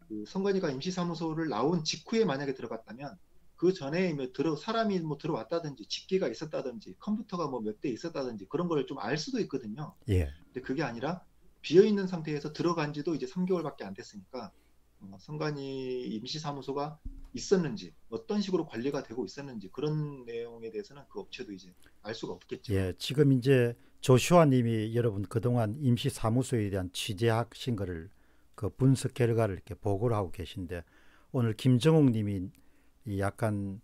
그 선관위가 임시사무소를 나온 직후에 만약에 들어갔다면 그 전에 사람이 뭐 들어왔다든지 직기가 있었다든지 컴퓨터가 뭐 몇 대 있었다든지 그런 걸 좀 알 수도 있거든요. 예. 근데 그게 아니라 비어 있는 상태에서 들어간 지도 이제 3개월밖에 안 됐으니까 선관위 임시사무소가 있었는지 어떤 식으로 관리가 되고 있었는지 그런 내용에 대해서는 그 업체도 이제 알 수가 없겠죠. 예, 지금 이제 조슈아 님이 여러분 그동안 임시사무소에 대한 취재하신 거를 그 분석 결과를 이렇게 보고를 하고 계신데 오늘 김정욱 님이 이 약간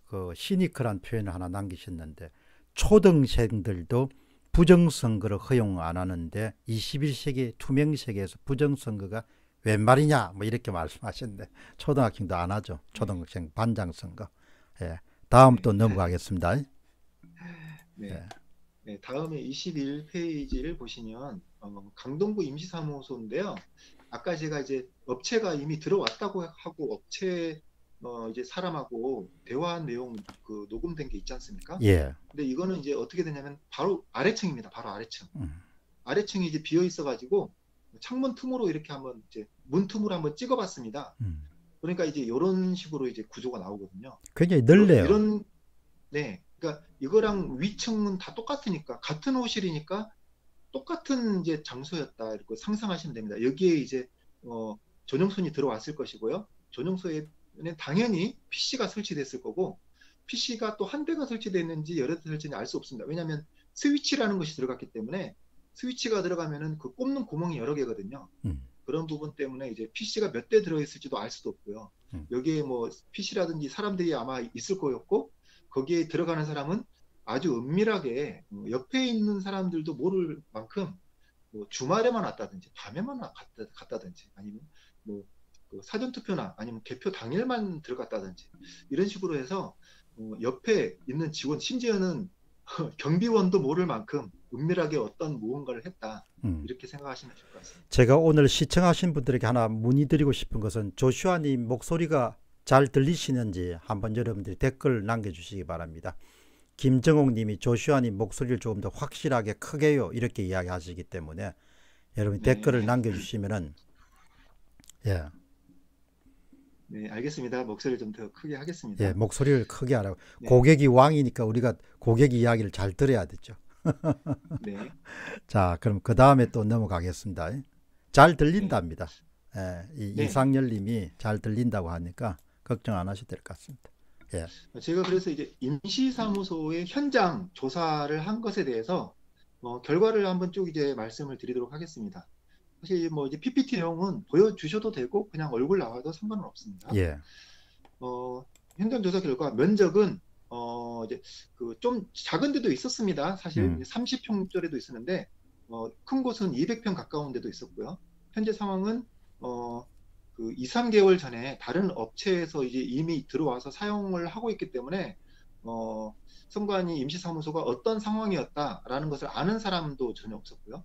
그 시니컬한 표현을 하나 남기셨는데 초등생들도 부정선거를 허용 안 하는데 21세기 투명세계에서 부정선거가 웬 말이냐 뭐 이렇게 말씀하셨는데 초등학생도 안 하죠. 초등학생 반장선거. 예, 다음 또 넘어가겠습니다. 네. 네. 네, 다음에 21페이지를 보시면 강동구 임시사무소인데요. 아까 제가 이제 업체가 이미 들어왔다고 하고 업체 이제 사람하고 대화한 내용 그 녹음된 게 있지 않습니까? 예. 근데 이거는 이제 어떻게 되냐면 바로 아래층입니다. 바로 아래층. 아래층이 이제 비어 있어가지고 창문 틈으로 이렇게 한번 이제 문 틈으로 한번 찍어봤습니다. 그러니까 이제 이런 식으로 이제 구조가 나오거든요. 굉장히 넓네요. 네, 그러니까 이거랑 위층은 다 똑같으니까 같은 호실이니까 똑같은 이제 장소였다 이렇게 상상하시면 됩니다. 여기에 이제 전용선이 들어왔을 것이고요. 전용소에는 당연히 PC가 설치됐을 거고 PC가 또 한 대가 설치됐는지 여러 대 설치됐는지 알 수 없습니다. 왜냐하면 스위치라는 것이 들어갔기 때문에 스위치가 들어가면은 그 꼽는 구멍이 여러 개거든요. 그런 부분 때문에 이제 PC가 몇 대 들어있을지도 알 수도 없고요. 여기에 뭐 PC라든지 사람들이 아마 있을 거였고 거기에 들어가는 사람은 아주 은밀하게 옆에 있는 사람들도 모를 만큼 뭐 주말에만 왔다든지 밤에만 갔다든지 아니면 뭐 그 사전투표나 아니면 개표 당일만 들어갔다든지 이런 식으로 해서 옆에 있는 직원 심지어는 경비원도 모를 만큼 은밀하게 어떤 무언가를 했다. 음. 이렇게 생각하시면 될 것 같습니다. 제가 오늘 시청하신 분들에게 하나 문의드리고 싶은 것은 조슈아님 목소리가 잘 들리시는지 한번 여러분들이 댓글 남겨주시기 바랍니다. 김정옥 님이 조슈아님 목소리를 조금 더 확실하게 크게요 이렇게 이야기하시기 때문에 여러분이 네. 댓글을 남겨주시면은 예, 네, 알겠습니다. 목소리를 좀 더 크게 하겠습니다. 예, 목소리를 크게 하라고. 네. 고객이 왕이니까 우리가 고객 이야기를 잘 들어야 되죠. 네. 자, 그럼 그 다음에 또 넘어가겠습니다. 잘 들린답니다. 예, 네. 이상열 님이 잘 들린다고 하니까 걱정 안 하셔도 될 것 같습니다. 예. 제가 그래서 이제 임시사무소의 현장 조사를 한 것에 대해서 결과를 한번 쭉 이제 말씀을 드리도록 하겠습니다. 사실 뭐 이제 PPT 내용은 보여주셔도 되고 그냥 얼굴 나와도 상관은 없습니다. 예. 현장 조사 결과 면적은 이제 그 좀 작은 데도 있었습니다. 사실 30평짜리도 있었는데 큰 곳은 200평 가까운 데도 있었고요. 현재 상황은 그 2, 3개월 전에 다른 업체에서 이제 이미 들어와서 사용을 하고 있기 때문에 선관위 임시사무소가 어떤 상황이었다라는 것을 아는 사람도 전혀 없었고요.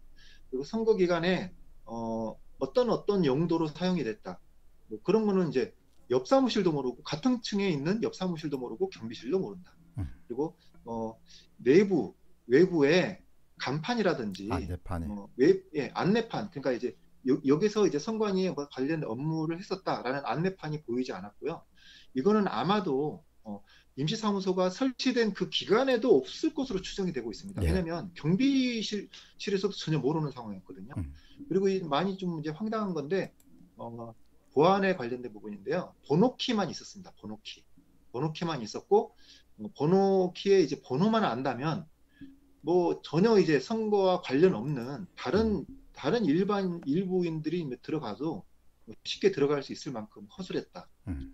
그리고 선거 기간에 어떤 용도로 사용이 됐다. 뭐 그런 거는 이제 옆 사무실도 모르고 같은 층에 있는 옆 사무실도 모르고 경비실도 모른다. 그리고 외부에 간판이라든지 안내판에. 안내판, 그러니까 이제 여기서 이제 선관위에 관련 업무를 했었다라는 안내판이 보이지 않았고요. 이거는 아마도 임시사무소가 설치된 그 기간에도 없을 것으로 추정이 되고 있습니다. 예. 왜냐하면 경비실에서도 전혀 모르는 상황이었거든요. 그리고 많이 좀 이제 황당한 건데 보안에 관련된 부분인데요. 번호키만 있었습니다. 번호키만 있었고 번호키에 이제 번호만 안다면 뭐 전혀 이제 선거와 관련 없는 다른 일반 일부인들이 들어가도 쉽게 들어갈 수 있을 만큼 허술했다.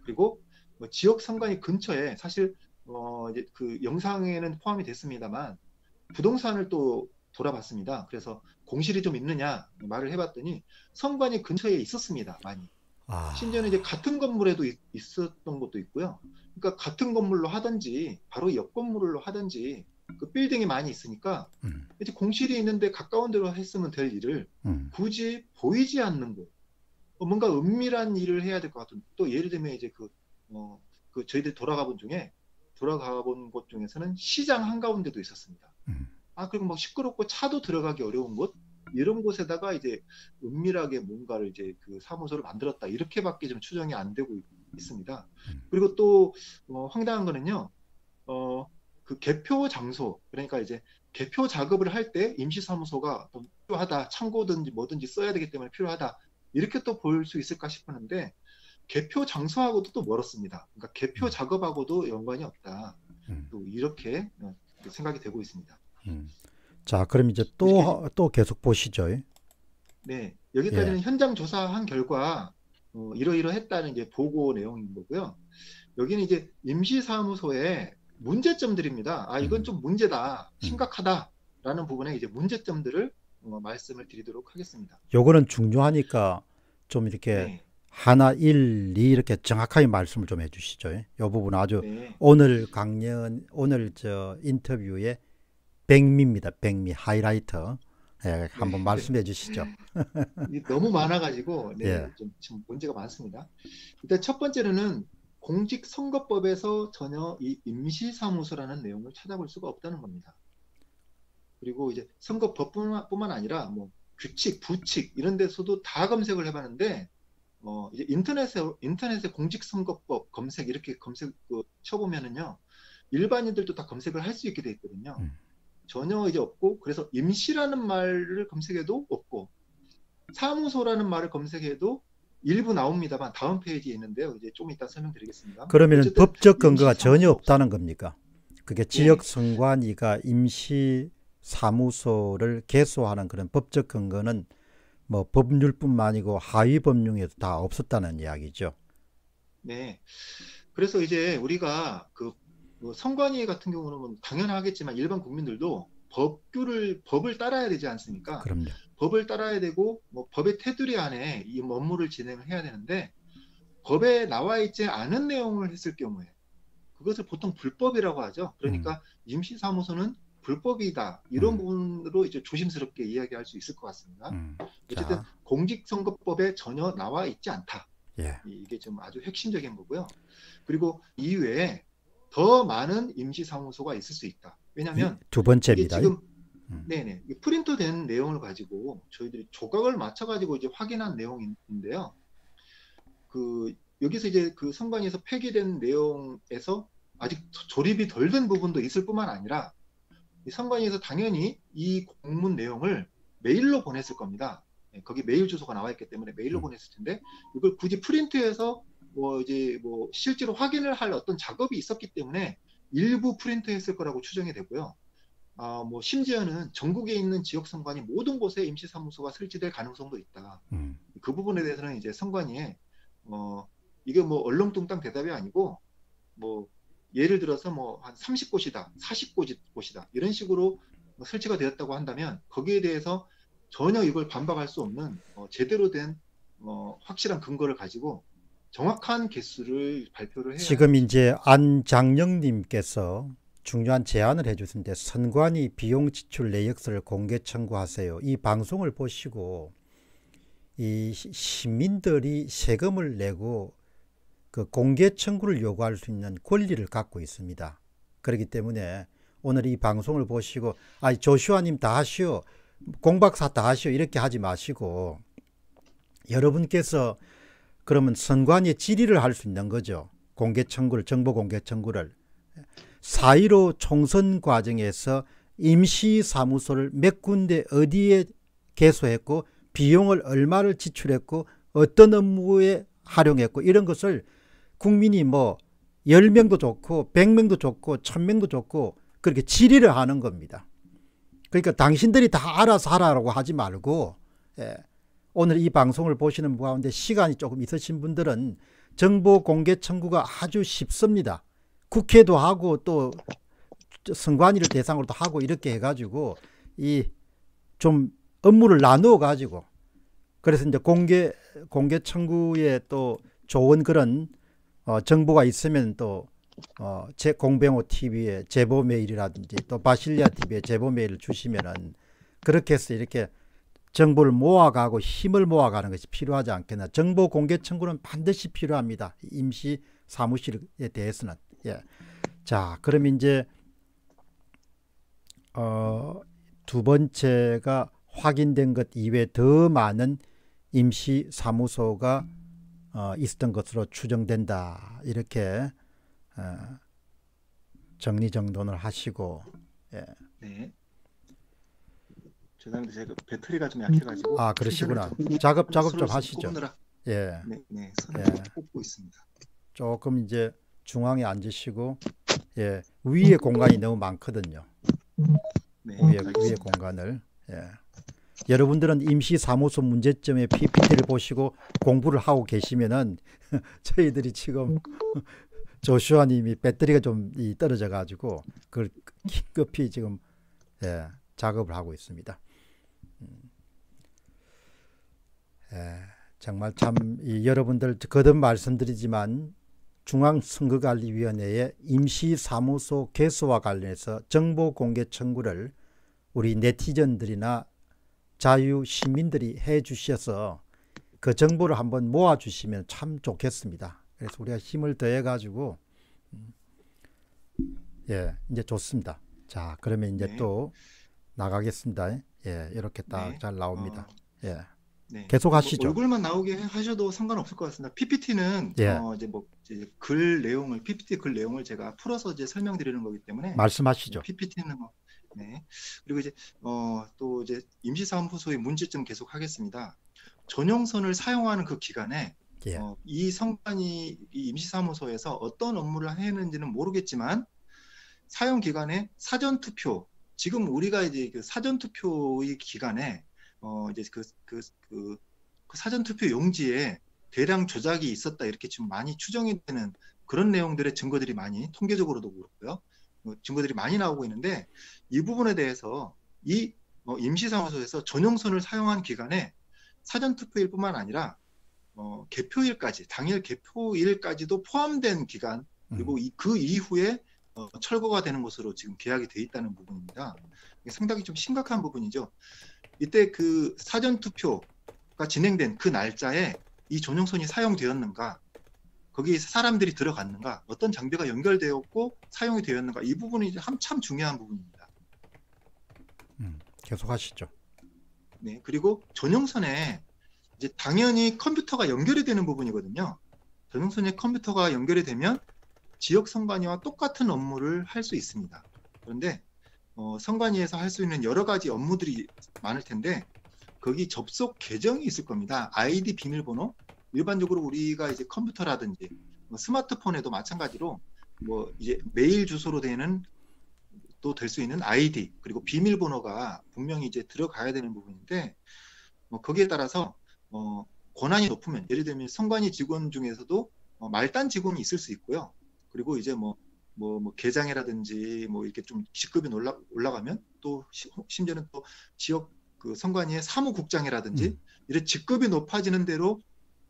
그리고 지역 선관위 근처에 사실 이제 그 영상에는 포함이 됐습니다만 부동산을 또 돌아봤습니다. 그래서 공실이 좀 있느냐 말을 해봤더니 선관위 근처에 있었습니다. 많이. 심지어는 이제 같은 건물에도 있었던 것도 있고요. 그러니까 같은 건물로 하든지 바로 옆 건물로 하든지 그 빌딩이 많이 있으니까 이제 공실이 있는데 가까운 데로 했으면 될 일을 굳이 보이지 않는 곳, 뭔가 은밀한 일을 해야 될 것 같은. 또 예를 들면 이제 그 저희들 돌아가 본 곳 중에서는 시장 한가운데도 있었습니다. 그리고 막 시끄럽고 차도 들어가기 어려운 곳, 이런 곳에다가 이제 은밀하게 뭔가를 이제 그 사무소를 만들었다, 이렇게밖에 좀 추정이 안 되고 있습니다. 그리고 또 황당한 거는요, 그 개표 장소, 그러니까 이제 개표 작업을 할 때 임시사무소가 필요하다, 창고든지 뭐든지 써야 되기 때문에 필요하다, 이렇게 또 볼 수 있을까 싶었는데 개표 장소하고도 또 멀었습니다. 그러니까 개표 작업하고도 연관이 없다. 또 이렇게 생각이 되고 있습니다. 자, 그럼 이제 또 계속 보시죠. 네, 여기까지는 현장 조사한 결과 이러이러했다는 이제 보고 내용인 거고요. 여기는 이제 임시사무소의 문제점들입니다. 이건 좀 문제다, 심각하다라는 부분에 이제 문제점들을 말씀을 드리도록 하겠습니다. 요거는 중요하니까 좀 이렇게 하나, 1, 2 이렇게 정확하게 말씀을 좀 해주시죠. 이 부분 아주 오늘 저 인터뷰의 백미입니다. 백미 하이라이터. 한번 말씀해 주시죠. 너무 많아가지고 좀 문제가 많습니다. 일단 첫 번째로는 공직선거법에서 전혀 이 임시사무소라는 내용을 찾아볼 수가 없다는 겁니다. 그리고 이제 선거법뿐만 아니라 뭐 규칙, 부칙 이런 데서도 다 검색을 해봤는데 이제 인터넷에 공직선거법 검색 이렇게 쳐보면은요, 일반인들도 다 검색을 할 수 있게 돼 있거든요. 전혀 이제 없고, 그래서 임시라는 말을 검색해도 없고, 사무소라는 말을 검색해도 일부 나옵니다만 다음 페이지에 있는데요. 이제 좀 이따 설명드리겠습니다. 그러면 법적 근거가 전혀 없다는 겁니까? 그게 지역 선관위가 임시 사무소를 개소하는 그런 법적 근거는 뭐 법률뿐만 아니고 하위 법률에도 다 없었다는 이야기죠. 네. 그래서 이제 우리가 선관위 같은 경우는 당연하겠지만 일반 국민들도 법을 따라야 되지 않습니까? 그럼요. 법을 따라야 되고 법의 테두리 안에 이 업무를 진행을 해야 되는데 법에 나와 있지 않은 내용을 했을 경우에 그것을 보통 불법이라고 하죠. 그러니까 임시사무소는 불법이다 이런 음. 부분으로 이제 조심스럽게 이야기할 수 있을 것 같습니다. 어쨌든 자, 공직선거법에 전혀 나와 있지 않다. 예. 이게 좀 아주 핵심적인 거고요. 그리고 이외에 더 많은 임시사무소가 있을 수 있다. 왜냐하면 두 이게 번째입니다. 지금 음. 네네 프린트된 내용을 가지고 저희들이 조각을 맞춰가지고 이제 확인한 내용인데요. 그 여기서 이제 그 선관위에서 폐기된 내용에서 아직 조립이 덜 된 부분도 있을 뿐만 아니라 이 선관위에서 당연히 이 공문 내용을 메일로 보냈을 겁니다. 거기 메일 주소가 나와 있기 때문에 메일로 보냈을 텐데 이걸 굳이 프린트해서 뭐 이제 뭐 실제로 확인을 할 어떤 작업이 있었기 때문에 일부 프린트했을 거라고 추정이 되고요. 뭐 심지어는 전국에 있는 지역 선관위 모든 곳에 임시사무소가 설치될 가능성도 있다. 그 부분에 대해서는 이제 선관위에 이게 뭐 얼렁뚱땅 대답이 아니고 뭐 예를 들어서 뭐 한 30곳이다, 40곳이다 이런 식으로 설치가 되었다고 한다면 거기에 대해서 전혀 이걸 반박할 수 없는 제대로 된 확실한 근거를 가지고 정확한 개수를 발표를 해야 지금 이제 안장영님께서 중요한 제안을 해주신데 선관위 비용 지출 내역서를 공개 청구하세요. 이 방송을 보시고 이 시민들이 세금을 내고 그 공개 청구를 요구할 수 있는 권리를 갖고 있습니다. 그렇기 때문에 오늘 이 방송을 보시고 조슈아님 다 하시오, 공박사 다 하시오 이렇게 하지 마시고 여러분께서 그러면 선관위에 질의를 할 수 있는 거죠. 공개 청구를, 정보 공개 청구를. 4.15 총선 과정에서 임시사무소를 몇 군데 어디에 개소했고 비용을 얼마를 지출했고 어떤 업무에 활용했고 이런 것을 국민이 뭐 10명도 좋고 100명도 좋고 1000명도 좋고 그렇게 질의를 하는 겁니다. 그러니까 당신들이 다 알아서 하라고 하지 말고 오늘 이 방송을 보시는 분 가운데 시간이 조금 있으신 분들은 정보 공개 청구가 아주 쉽습니다. 국회도 하고 또 선관위를 대상으로도 하고 이렇게 해가지고 이 좀 업무를 나누어 가지고 그래서 이제 공개 청구에 또 좋은 그런 정보가 있으면 또 제 공병호 TV에 제보 메일이라든지 또 바실리아 TV에 제보 메일을 주시면은 그렇게 해서 이렇게 정보를 모아가고 힘을 모아가는 것이 필요하지 않겠나. 정보 공개 청구는 반드시 필요합니다. 임시 사무실에 대해서는. 예. 자, 그럼 이제 두 번째가 확인된 것 이외에 더 많은 임시 사무소가 있었던 것으로 추정된다. 이렇게 정리정돈을 하시고. 예. 네. 죄송합니다. 제가 배터리가 좀 약해가지고. 그러시구나. 작업 좀 하시죠. 꼽느라. 예. 네, 손을 꼽고 있습니다. 조금 이제 중앙에 앉으시고, 예, 위에 공간이 너무 많거든요. 네, 위에 공간을. 예. 여러분들은 임시사무소 문제점의 PPT를 보시고 공부를 하고 계시면은 저희들이 지금 조슈아님이 배터리가 좀 떨어져 가지고 그걸 긴급히 지금 작업을 하고 있습니다. 정말 참 여러분들 거듭 말씀드리지만 중앙선거관리위원회의 임시사무소 개소와 관련해서 정보 공개 청구를 우리 네티즌들이나 자유시민들이 해 주셔서 그 정보를 한번 모아 주시면 참 좋겠습니다. 그래서 우리가 힘을 더해 가지고 이제 좋습니다. 자, 그러면 이제 또 나가겠습니다. 예, 이렇게 딱 잘 나옵니다. 예. 네. 계속 하시죠. 얼굴만 나오게 하셔도 상관없을 것 같습니다. PPT는 이제 글 내용을 PPT 글 내용을 제가 풀어서 이제 설명드리는 거기 때문에 말씀하시죠. PPT는 네. 그리고 이제 또 이제 임시사무소의 문제점 계속 하겠습니다. 전용선을 사용하는 그 기간에 이 선관위 이 임시사무소에서 어떤 업무를 했는지는 모르겠지만 사용 기간에 사전 투표 지금 우리가 이제 그 사전 투표의 기간에 이제 그 사전 투표 용지에 대량 조작이 있었다 이렇게 지금 많이 추정이 되는 그런 내용들의 증거들이 많이 통계적으로도 그렇고요. 증거들이 많이 나오고 있는데 이 부분에 대해서 이 임시사무소에서 전용선을 사용한 기간에 사전 투표일 뿐만 아니라 개표일까지 당일 개표일까지도 포함된 기간 그리고 그 이후에 철거가 되는 것으로 지금 계약이 돼 있다는 부분입니다. 이게 상당히 좀 심각한 부분이죠. 이때 그 사전 투표가 진행된 그 날짜에 이 전용선이 사용되었는가, 거기에 사람들이 들어갔는가, 어떤 장비가 연결되었고 사용이 되었는가, 이 부분이 이제 참 중요한 부분입니다. 계속 하시죠. 네, 그리고 전용선에 이제 당연히 컴퓨터가 연결이 되는 부분이거든요. 전용선에 컴퓨터가 연결이 되면 지역 선관위와 똑같은 업무를 할 수 있습니다. 그런데 선관위에서 할 수 있는 여러 가지 업무들이 많을 텐데 거기 접속 계정이 있을 겁니다. 아이디 비밀번호, 일반적으로 우리가 이제 컴퓨터라든지 스마트폰에도 마찬가지로 뭐 이제 메일 주소로 되는 또 될 수 있는 아이디, 그리고 비밀번호가 분명히 이제 들어가야 되는 부분인데 거기에 따라서 권한이 높으면, 예를 들면 선관위 직원 중에서도 말단 직원이 있을 수 있고요. 그리고 이제 뭐 계장이라든지 뭐 이렇게 좀 직급이 올라가면 또 심지어는 또 지역 그 선관위의 사무국장이라든지 이런 직급이 높아지는 대로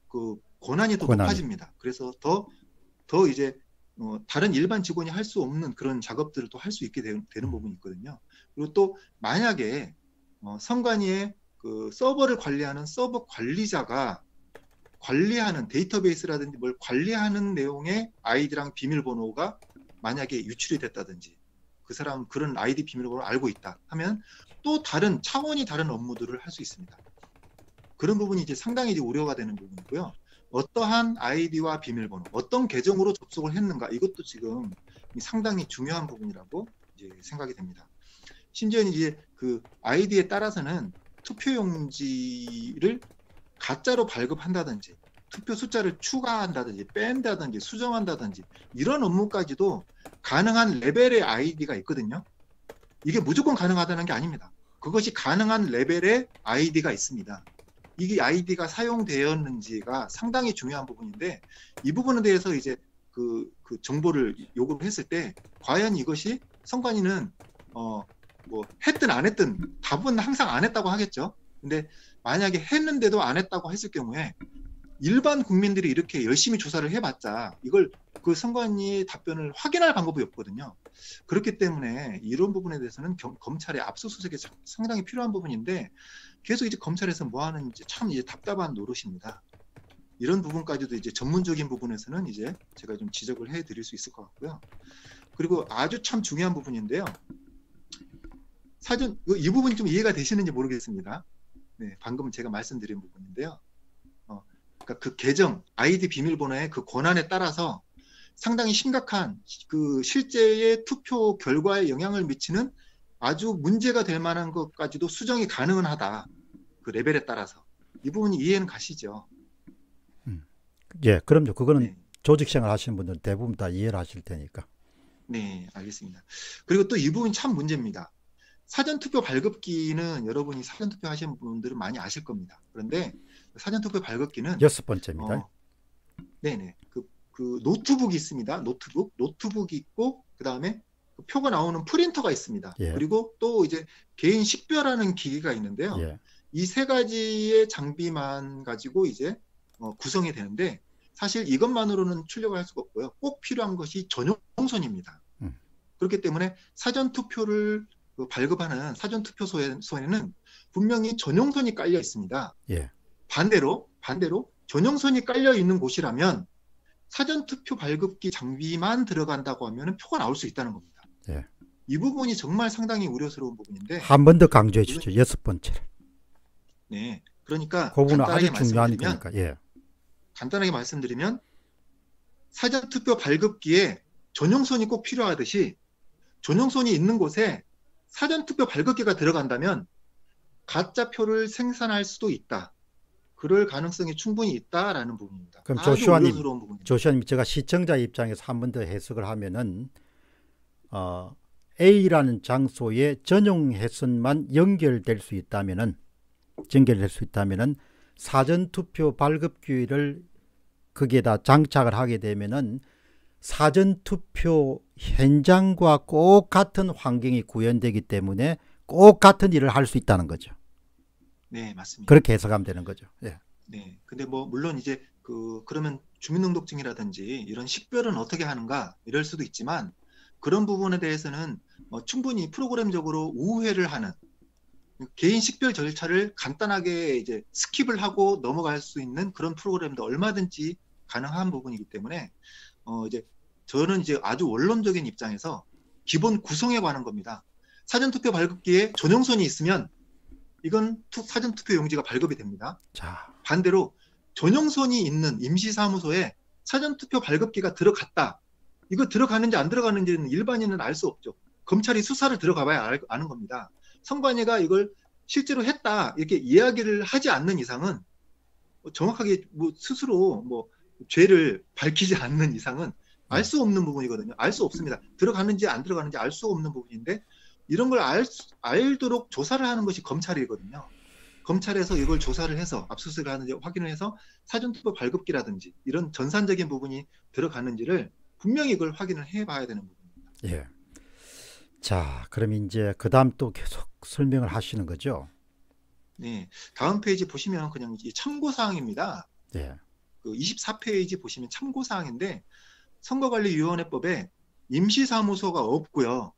그 권한이 더 높아집니다. 그래서 더 이제 다른 일반 직원이 할 수 없는 그런 작업들을 또 할 수 있게 되는 부분이 있거든요. 그리고 또 만약에 선관위의 그 서버를 관리하는 서버 관리자가 관리하는 데이터베이스라든지 뭘 관리하는 내용의 아이디랑 비밀번호가 만약에 유출이 됐다든지, 그 사람 그런 아이디 비밀번호를 알고 있다 하면 또 다른 차원이 다른 업무들을 할 수 있습니다. 그런 부분이 이제 상당히 이제 우려가 되는 부분이고요. 어떠한 아이디와 비밀번호, 어떤 계정으로 접속을 했는가, 이것도 지금 상당히 중요한 부분이라고 이제 생각이 됩니다. 심지어는 이제 그 아이디에 따라서는 투표용지를 가짜로 발급한다든지, 투표 숫자를 추가한다든지, 뺀다든지, 수정한다든지, 이런 업무까지도 가능한 레벨의 아이디가 있거든요. 이게 무조건 가능하다는 게 아닙니다. 그것이 가능한 레벨의 아이디가 있습니다. 이게 아이디가 사용되었는지가 상당히 중요한 부분인데, 이 부분에 대해서 이제 그 정보를 요구를 했을 때 과연 이것이 선관위는 뭐 했든 안 했든 답은 항상 안 했다고 하겠죠. 근데 만약에 했는데도 안 했다고 했을 경우에 일반 국민들이 이렇게 열심히 조사를 해봤자 이걸 그 선관위의 답변을 확인할 방법이 없거든요. 그렇기 때문에 이런 부분에 대해서는 검찰의 압수수색이 상당히 필요한 부분인데, 계속 이제 검찰에서 뭐 하는지 참 이제 답답한 노릇입니다. 이런 부분까지도 이제 전문적인 부분에서는 이제 제가 좀 지적을 해드릴 수 있을 것 같고요. 그리고 아주 참 중요한 부분인데요. 이 부분이 좀 이해가 되시는지 모르겠습니다. 네, 방금 제가 말씀드린 부분인데요. 그러니까 그 계정, 아이디 비밀번호의 그 권한에 따라서 상당히 심각한 그 실제의 투표 결과에 영향을 미치는 아주 문제가 될 만한 것까지도 수정이 가능하다. 그 레벨에 따라서. 이 부분이 이해는 가시죠? 예, 그럼요. 그거는 네. 조직생활 하시는 분들은 대부분 다 이해를 하실 테니까. 네, 알겠습니다. 그리고 또 이 부분이 참 문제입니다. 사전투표 발급기는 여러분이 사전투표 하시는 분들은 많이 아실 겁니다. 그런데 사전투표 발급기는 6번째입니다. 네네. 그 노트북이 있습니다. 노트북이 있고, 그 다음에 표가 나오는 프린터가 있습니다. 예. 그리고 또 이제 개인 식별하는 기기가 있는데요. 예. 이 세 가지의 장비만 가지고 이제 구성이 되는데, 사실 이것만으로는 출력을 할 수가 없고요. 꼭 필요한 것이 전용선입니다. 그렇기 때문에 사전투표를 발급하는 사전투표소에는 분명히 전용선이 깔려 있습니다. 예. 반대로 전용선이 깔려 있는 곳이라면 사전투표 발급기 장비만 들어간다고 하면 표가 나올 수 있다는 겁니다. 예. 이 부분이 정말 상당히 우려스러운 부분인데, 한 번 더 강조해 주시죠. 6번째를. 네, 그러니까 그 부분은 간단하게 아주 중요한 말씀드리면, 거니까. 예. 간단하게 말씀드리면 사전투표 발급기에 전용선이 꼭 필요하듯이 전용선이 있는 곳에 사전투표 발급기가 들어간다면 가짜 표를 생산할 수도 있다. 그럴 가능성이 충분히 있다라는 부분입니다. 그럼 아주 조슈아님, 우려스러운 부분입니다. 조슈아님, 제가 시청자 입장에서 한 번 더 해석을 하면은 A라는 장소에 전용 회선만 연결될 수 있다면은 사전투표 발급기를 거기에다 장착을 하게 되면은 사전투표 현장과 꼭 같은 환경이 구현되기 때문에 꼭 같은 일을 할 수 있다는 거죠. 네, 맞습니다. 그렇게 해석하면 되는 거죠. 예. 네, 근데 뭐 물론 이제 그러면 주민등록증이라든지 이런 식별은 어떻게 하는가 이럴 수도 있지만, 그런 부분에 대해서는 충분히 프로그램적으로 우회를 하는 개인 식별 절차를 간단하게 이제 스킵을 하고 넘어갈 수 있는 그런 프로그램도 얼마든지 가능한 부분이기 때문에 이제 저는 이제 아주 원론적인 입장에서 기본 구성에 관한 겁니다. 사전투표 발급기에 전용선이 있으면 이건 사전투표 용지가 발급이 됩니다. 자, 반대로 전용선이 있는 임시사무소에 사전투표 발급기가 들어갔다. 이거 들어가는지 안 들어가는지는 일반인은 알 수 없죠. 검찰이 수사를 들어가 봐야 아는 겁니다. 선관위가 이걸 실제로 했다 이렇게 이야기를 하지 않는 이상은 정확하게 뭐 스스로 뭐 죄를 밝히지 않는 이상은 알 수 없는 부분이거든요. 알 수 없습니다. 들어가는지 안 들어가는지 알 수 없는 부분인데 이런 걸 알도록 조사를 하는 것이 검찰이거든요. 검찰에서 이걸 조사를 해서 압수수색을 하는지 확인을 해서 사전투표 발급기라든지 이런 전산적인 부분이 들어가는지를 분명히 이걸 확인을 해봐야 되는 부분입니다. 예. 자, 그럼 이제 그 다음 또 계속 설명을 하시는 거죠? 네, 다음 페이지 보시면 그냥 이 참고사항입니다. 예. 그 24페이지 보시면 참고사항인데 선거관리위원회법에 임시사무소가 없고요.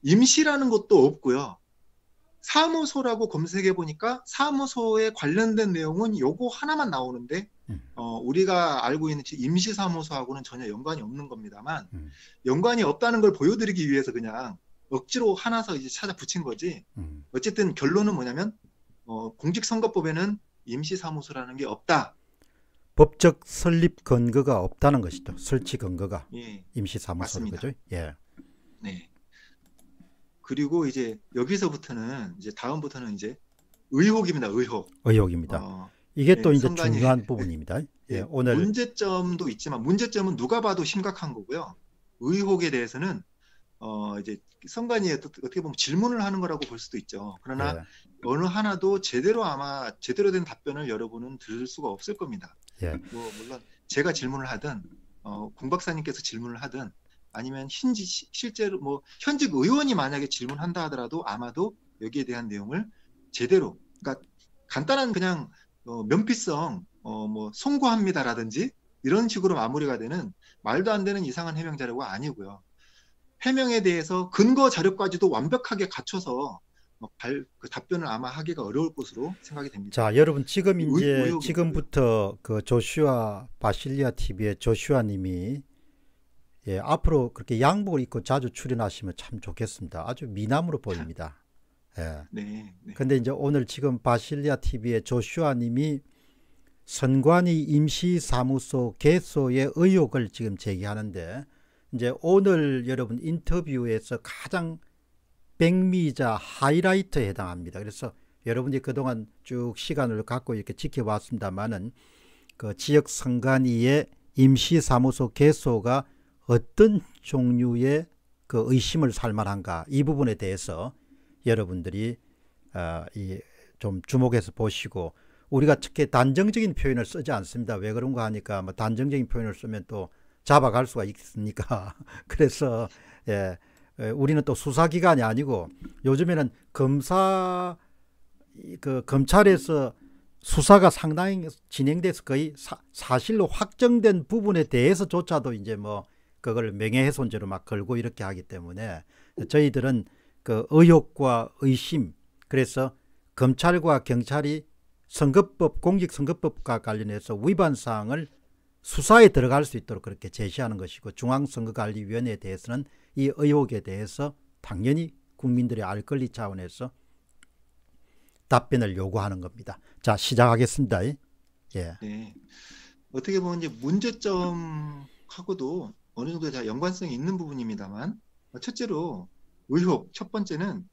임시라는 것도 없고요. 사무소라고 검색해 보니까 사무소에 관련된 내용은 요거 하나만 나오는데 우리가 알고 있는 임시사무소하고는 전혀 연관이 없는 겁니다만 연관이 없다는 걸 보여드리기 위해서 그냥 억지로 하나서 이제 찾아 붙인 거지. 어쨌든 결론은 뭐냐면 공직선거법에는 임시사무소라는 게 없다. 법적 설립 근거가 없다는 것이죠. 설치 근거가. 예, 임시사무소는 맞습니다. 거죠. 예. 네. 그리고 이제 여기서부터는 이제 다음부터는 이제 의혹입니다. 의혹. 의혹입니다. 이게 또 이제 선관위 중요한 부분입니다. 예, 오늘 문제점도 있지만 문제점은 누가 봐도 심각한 거고요. 의혹에 대해서는 이제 선관위에 어떻게 보면 질문을 하는 거라고 볼 수도 있죠. 그러나 예, 어느 하나도 제대로 된 답변을 여러분은 들을 수가 없을 겁니다. 예. 뭐 물론 제가 질문을 하든 공 박사님께서 질문을 하든 아니면 실제로 뭐 현직 의원이 만약에 질문한다 하더라도 아마도 여기에 대한 내용을 제대로, 그러니까 간단한 그냥 면피성 뭐 송구합니다라든지 이런 식으로 마무리가 되는 말도 안 되는 이상한 해명 자료가 아니고요. 해명에 대해서 근거 자료까지도 완벽하게 갖춰서 그 답변을 아마 하기가 어려울 것으로 생각이 됩니다. 자, 여러분 지금 이제 의혹이 지금부터 그 조슈아 바실리아 TV의 조슈아 님이 예, 앞으로 그렇게 양복을 입고 자주 출연하시면 참 좋겠습니다. 아주 미남으로 보입니다. 예. 네, 네. 근데 이제 오늘 지금 바실리아 TV의 조슈아 님이 선관위 임시사무소 개소의 의혹을 지금 제기하는데 이제 오늘 여러분 인터뷰에서 가장 백미이자 하이라이트에 해당합니다. 그래서 여러분이 그동안 쭉 시간을 갖고 이렇게 지켜봤습니다만은 그 지역 선관위의 임시사무소 개소가 어떤 종류의 그 의심을 살 만한가, 이 부분에 대해서 여러분들이 좀 주목해서 보시고, 우리가 특히 단정적인 표현을 쓰지 않습니다. 왜 그런가 하니까 뭐 단정적인 표현을 쓰면 또 잡아갈 수가 있으니까. 그래서 예, 우리는 또 수사기관이 아니고 요즘에는 검찰에서 수사가 상당히 진행돼서 거의 사실로 확정된 부분에 대해서조차도 이제 뭐 그걸 명예훼손죄로 막 걸고 이렇게 하기 때문에 저희들은 그 의혹과 의심, 그래서 검찰과 경찰이 선거법, 공직선거법과 관련해서 위반 사항을 수사에 들어갈 수 있도록 그렇게 제시하는 것이고, 중앙선거관리위원회에 대해서는 이 의혹에 대해서 당연히 국민들의 알 권리 차원에서 답변을 요구하는 겁니다. 자, 시작하겠습니다. 예. 네. 어떻게 보면 이제 문제점하고도 어느 정도 다 연관성이 있는 부분입니다만, 첫째로 의혹, 첫 번째는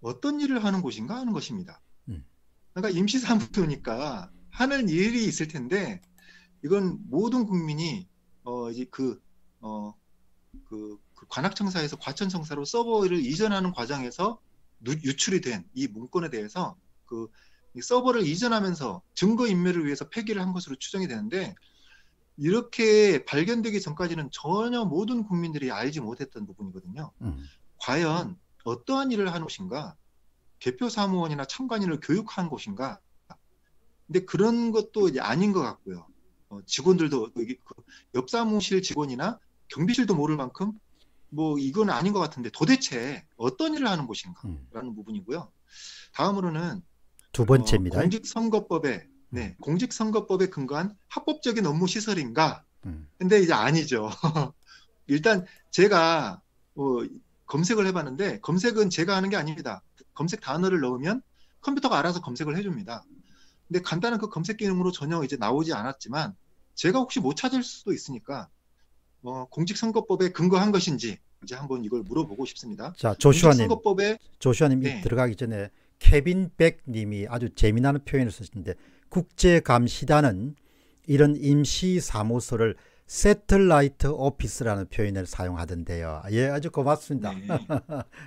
어떤 일을 하는 곳인가 하는 것입니다. 그러니까 임시사무소니까 하는 일이 있을 텐데, 이건 모든 국민이 이제 그 관악청사에서 과천청사로 서버를 이전하는 과정에서 유출이 된 이 문건에 대해서 그 서버를 이전하면서 증거인멸을 위해서 폐기를 한 것으로 추정이 되는데, 이렇게 발견되기 전까지는 전혀 모든 국민들이 알지 못했던 부분이거든요. 과연 어떠한 일을 하는 곳인가, 대표 사무원이나 참관인을 교육한 곳인가. 근데 그런 것도 이제 아닌 것 같고요. 직원들도 옆 사무실 직원이나 경비실도 모를 만큼 뭐 이건 아닌 것 같은데 도대체 어떤 일을 하는 곳인가라는 부분이고요. 다음으로는 두 번째입니다. 공직선거법에 근거한 합법적인 업무 시설인가? 음. 근데 이제 아니죠. 일단 제가 검색을 해봤는데 검색은 제가 하는 게 아닙니다. 검색 단어를 넣으면 컴퓨터가 알아서 검색을 해줍니다. 근데 간단한 그 검색 기능으로 전혀 이제 나오지 않았지만 제가 혹시 못 찾을 수도 있으니까 공직선거법에 근거한 것인지 이제 한번 이걸 물어보고 싶습니다. 자, 조슈아님 네. 들어가기 전에 케빈 백님이 아주 재미나는 표현을 쓰시는데 국제감시단은 이런 임시사무소를 세틀라이트 오피스라는 표현을 사용하던데요. 예, 아주 고맙습니다. 네.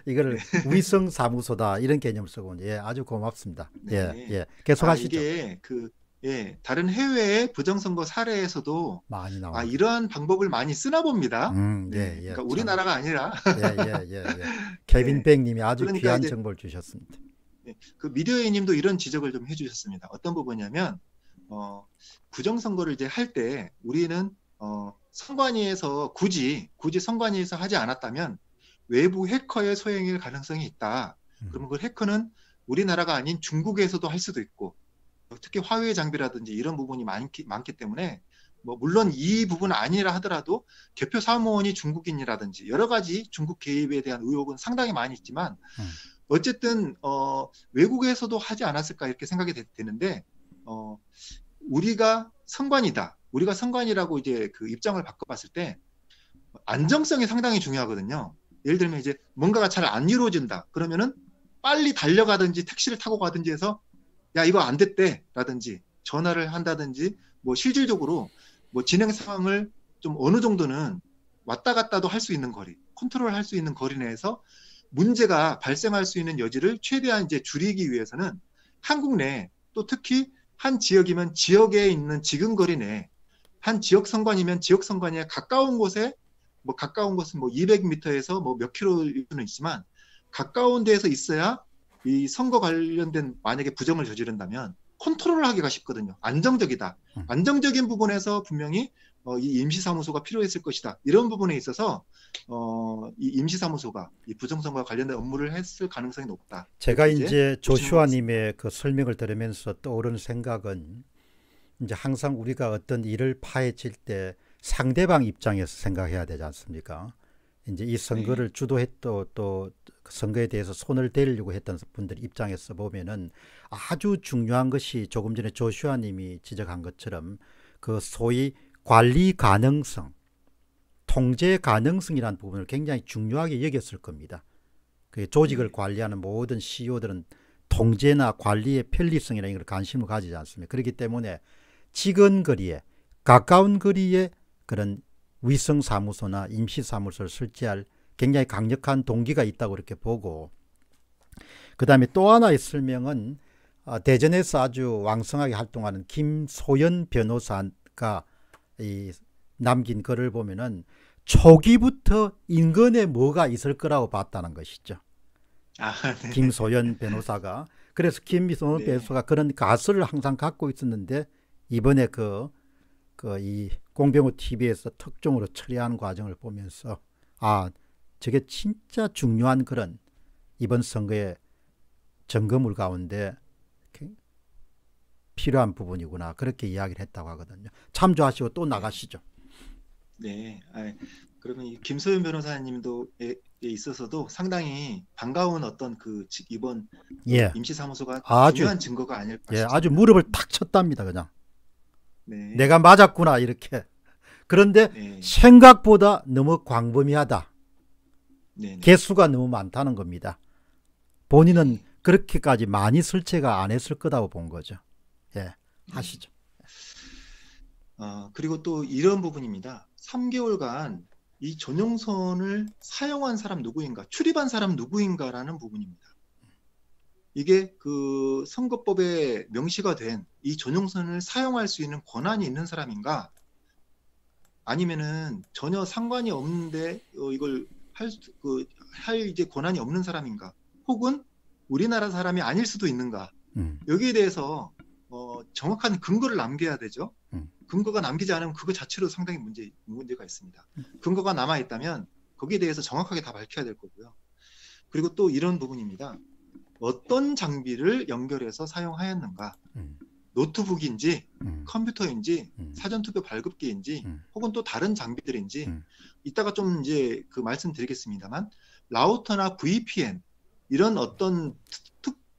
이거를 위성사무소다 이런 개념을 쓰고 예, 아주 고맙습니다. 네. 예, 계속하시죠. 이게 다른 해외의 부정선거 사례에서도 많이 나옵니다. 이러한 방법을 많이 쓰나 봅니다. 예, 그러니까 우리나라가 아니라 예. 케빈 백님이 아주 그러니까 귀한 이제 정보를 주셨습니다. 그 미디어님도 이런 지적을 좀 해주셨습니다. 어떤 부분이냐면 부정선거를 이제 할 때 우리는 선관위에서 굳이 선관위에서 하지 않았다면 외부 해커의 소행일 가능성이 있다. 그러면 그 해커는 우리나라가 아닌 중국에서도 할 수도 있고 특히 화웨이 장비라든지 이런 부분이 많기 때문에 뭐 물론 이 부분은 아니라 하더라도 개표 사무원이 중국인이라든지 여러 가지 중국 개입에 대한 의혹은 상당히 많이 있지만 어쨌든 외국에서도 하지 않았을까 이렇게 생각이 되는데 우리가 선관이다. 우리가 선관이라고 이제 그 입장을 바꿔봤을 때 안정성이 상당히 중요하거든요. 예를 들면 이제 뭔가가 잘 안 이루어진다. 그러면은 빨리 달려가든지 택시를 타고 가든지 해서 야 이거 안 됐대 라든지 전화를 한다든지 뭐 실질적으로 뭐 진행 상황을 좀 어느 정도는 왔다 갔다도 할 수 있는 거리, 컨트롤할 수 있는 거리 내에서 문제가 발생할 수 있는 여지를 최대한 이제 줄이기 위해서는 한국 내 또 특히 한 지역이면 지역에 있는 지근거리 내 한 지역 선관이면 지역 선관위에 가까운 곳에 뭐 가까운 곳은 뭐 200m에서 뭐 몇 킬로일 수는 있지만 가까운 데에서 있어야 이 선거 관련된 만약에 부정을 저지른다면 컨트롤을 하기가 쉽거든요. 안정적이다. 안정적인 부분에서 분명히 이 임시사무소가 필요했을 것이다. 이런 부분에 있어서 이 임시사무소가 이 부정선거와 관련된 업무를 했을 가능성이 높다. 제가 이제 조슈아님의 그 설명을 들으면서 떠오르는 생각은 이제 항상 우리가 어떤 일을 파헤칠 때 상대방 입장에서 생각해야 되지 않습니까? 이제 이 선거를 주도했던 또 선거에 대해서 손을 대려고 했던 분들 입장에서 보면은 아주 중요한 것이 조금 전에 조슈아님이 지적한 것처럼 그 소위 관리 가능성, 통제 가능성이라는 부분을 굉장히 중요하게 여겼을 겁니다. 그 조직을 관리하는 모든 CEO들은 통제나 관리의 편리성이라는 걸 관심을 가지지 않습니다. 그렇기 때문에 지근 거리에 가까운 거리에 그런 위성사무소나 임시사무소를 설치할 굉장히 강력한 동기가 있다고 이렇게 보고, 그 다음에 또 하나의 설명은 대전에서 아주 왕성하게 활동하는 김소연 변호사가 이 남긴 글을 보면은 초기부터 인근에 뭐가 있을 거라고 봤다는 것이죠. 네. 김소연 변호사가. 그래서 김소연 변호사가 그런 가설을 항상 갖고 있었는데 이번에 이 공병호 TV에서 특종으로 처리하는 과정을 보면서 저게 진짜 중요한 그런 이번 선거의 점검물 가운데 필요한 부분이구나 그렇게 이야기를 했다고 하거든요. 참조하시고 또 나가시죠. 네, 그러면 이 김소연 변호사님도 있어서도 상당히 반가운 어떤 이번 임시사무소가 중요한 증거가 아닐까 싶습니다. 아주 무릎을 탁 쳤답니다. 그냥 네. 내가 맞았구나 이렇게. 그런데 생각보다 너무 광범위하다. 개수가 너무 많다는 겁니다. 본인은 그렇게까지 많이 설치가 안 했을 거라고 본 거죠. 하시죠. 그리고 또 이런 부분입니다. 3개월간 이 전용선을 사용한 사람 누구인가, 출입한 사람 누구인가라는 부분입니다. 이게 그 선거법에 명시가 된 이 전용선을 사용할 수 있는 권한이 있는 사람인가, 아니면은 전혀 상관이 없는데 이걸 할 이제 권한이 없는 사람인가, 혹은 우리나라 사람이 아닐 수도 있는가. 여기에 대해서 정확한 근거를 남겨야 되죠. 근거가 남기지 않으면 그거 자체로 상당히 문제가 있습니다. 근거가 남아 있다면 거기에 대해서 정확하게 다 밝혀야 될 거고요. 그리고 또 이런 부분입니다. 어떤 장비를 연결해서 사용하였는가, 노트북인지 컴퓨터인지 사전투표 발급기인지 혹은 또 다른 장비들인지 이따가 좀 이제 그 말씀드리겠습니다만 라우터나 VPN 이런 어떤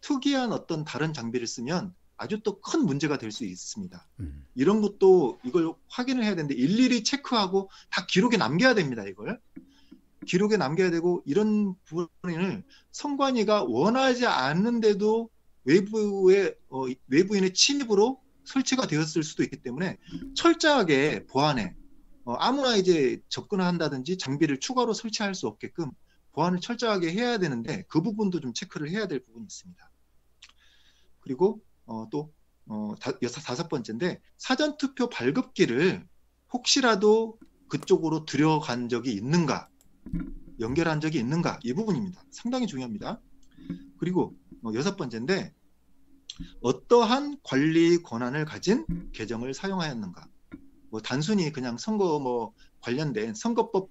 특이한 어떤 다른 장비를 쓰면 아주 또 큰 문제가 될 수 있습니다. 이런 것도 이걸 확인을 해야 되는데 일일이 체크하고 다 기록에 남겨야 됩니다. 이걸 기록에 남겨야 되고 이런 부분을 선관위가 원하지 않는데도 외부인의 침입으로 설치가 되었을 수도 있기 때문에 철저하게 보안에 아무나 이제 접근을 한다든지 장비를 추가로 설치할 수 없게끔 보안을 철저하게 해야 되는데 그 부분도 좀 체크를 해야 될 부분이 있습니다. 그리고 또 다섯 번째인데 사전투표 발급기를 혹시라도 그쪽으로 들여간 적이 있는가, 연결한 적이 있는가, 이 부분입니다. 상당히 중요합니다. 그리고 여섯 번째인데 어떠한 관리 권한을 가진 계정을 사용하였는가. 뭐 단순히 그냥 선거 관련된 선거법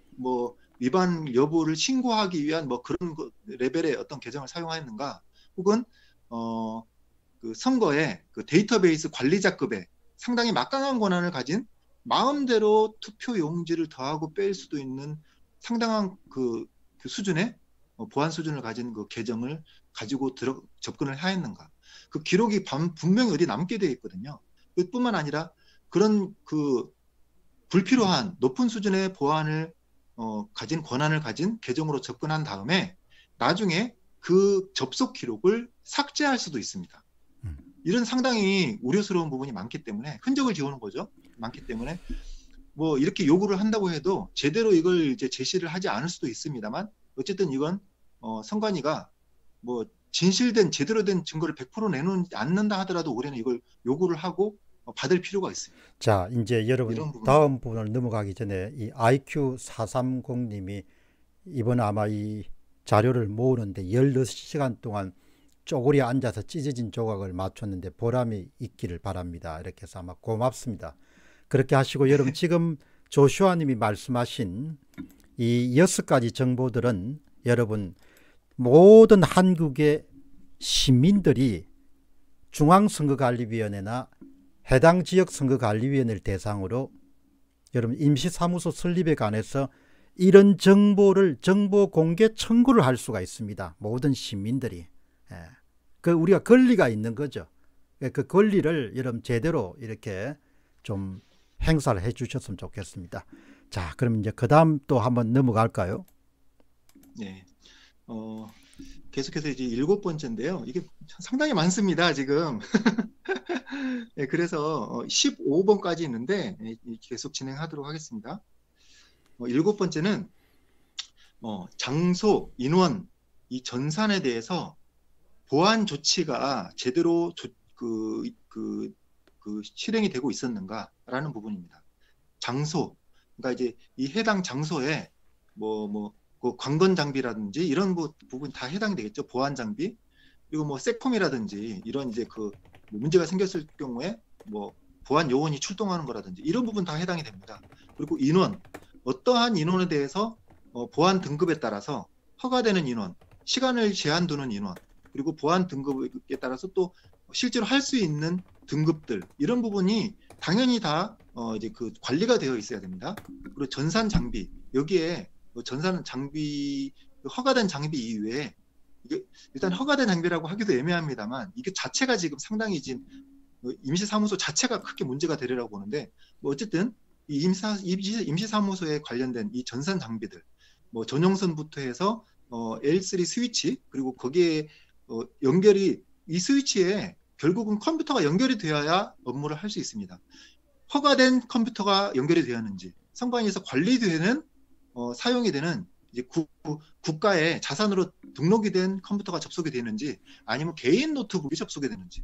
위반 여부를 신고하기 위한 그런 레벨의 어떤 계정을 사용하였는가, 혹은 그 선거의 그 데이터베이스 관리자급의 상당히 막강한 권한을 가진 마음대로 투표 용지를 더하고 뺄 수도 있는 상당한 그 수준의 보안 수준을 가진 그 계정을 가지고 접근을 하였는가. 그 기록이 분명히 어디 남게 되어 있거든요. 뿐만 아니라 그런 그 불필요한 높은 수준의 보안을 가진 권한을 가진 계정으로 접근한 다음에 나중에 그 접속 기록을 삭제할 수도 있습니다. 이런 상당히 우려스러운 부분이 많기 때문에 흔적을 지우는 거죠. 많기 때문에 이렇게 요구를 한다고 해도 제대로 이걸 이제 제시를 하지 않을 수도 있습니다만 어쨌든 이건 선관위가 진실된 제대로 된 증거를 100% 내놓지 않는다 하더라도 올해는 이걸 요구를 하고 받을 필요가 있습니다. 자, 이제 여러분 다음 부분을 넘어가기 전에 이 IQ430님이 이번 아마 이 자료를 모으는데 16시간 동안 쪼그리 앉아서 찢어진 조각을 맞췄는데 보람이 있기를 바랍니다. 이렇게 해서 아마 고맙습니다. 그렇게 하시고 여러분 지금 조슈아님이 말씀하신 이 6가지 정보들은 여러분 모든 한국의 시민들이 중앙선거관리위원회나 해당 지역선거관리위원회를 대상으로 여러분 임시사무소 설립에 관해서 이런 정보를 정보 공개 청구를 할 수가 있습니다. 모든 시민들이. 그 우리가 권리가 있는 거죠. 그 권리를 여러분 제대로 이렇게 좀 행사를 해 주셨으면 좋겠습니다. 자, 그럼 이제 그 다음 또 한번 넘어갈까요? 네. 계속해서 이제 7번째인데요. 이게 상당히 많습니다, 지금. 네, 그래서 15번까지 있는데 계속 진행하도록 하겠습니다. 7번째는 장소, 인원, 이 전산에 대해서 보안 조치가 제대로 실행이 되고 있었는가라는 부분입니다. 장소, 그러니까 이제 이 해당 장소에 그 관건 장비라든지 이런 부분 다 해당이 되겠죠. 보안 장비, 그리고 세콤이라든지 이런 이제 그 문제가 생겼을 경우에 보안 요원이 출동하는 거라든지 이런 부분 다 해당이 됩니다. 그리고 인원, 어떠한 인원에 대해서 보안 등급에 따라서 허가되는 인원, 시간을 제한 두는 인원, 그리고 보안 등급에 따라서 또 실제로 할 수 있는 등급들, 이런 부분이 당연히 다 이제 그 관리가 되어 있어야 됩니다. 그리고 전산 장비, 여기에 전산 장비, 허가된 장비 이외에 이게 일단 허가된 장비라고 하기도 애매합니다만 이게 자체가 지금 상당히 지금 임시사무소 자체가 크게 문제가 되리라고 보는데 어쨌든 이 임시사무소에 관련된 이 전산 장비들, 전용선부터 해서 L3 스위치, 그리고 거기에 연결이, 이 스위치에 결국은 컴퓨터가 연결이 되어야 업무를 할 수 있습니다. 허가된 컴퓨터가 연결이 되었는지, 선관위에서 관리되는 사용이 되는 이제 국가의 자산으로 등록이 된 컴퓨터가 접속이 되는지, 아니면 개인 노트북이 접속이 되는지,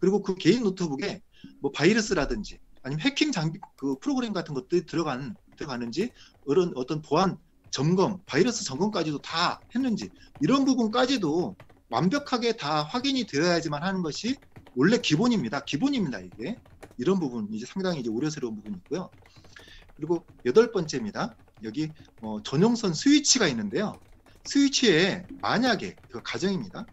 그리고 그 개인 노트북에 바이러스라든지 아니면 해킹 장비, 그 프로그램 같은 것들이 들어가는지, 이런 어떤 보안 점검, 바이러스 점검까지도 다 했는지, 이런 부분까지도 완벽하게 다 확인이 되어야지만 하는 것이 원래 기본입니다. 이게. 이런 부분 이제 상당히 이제 우려스러운 부분이 있고요. 그리고 8번째입니다. 여기 전용선 스위치가 있는데요. 스위치에 만약에 그 가정입니다.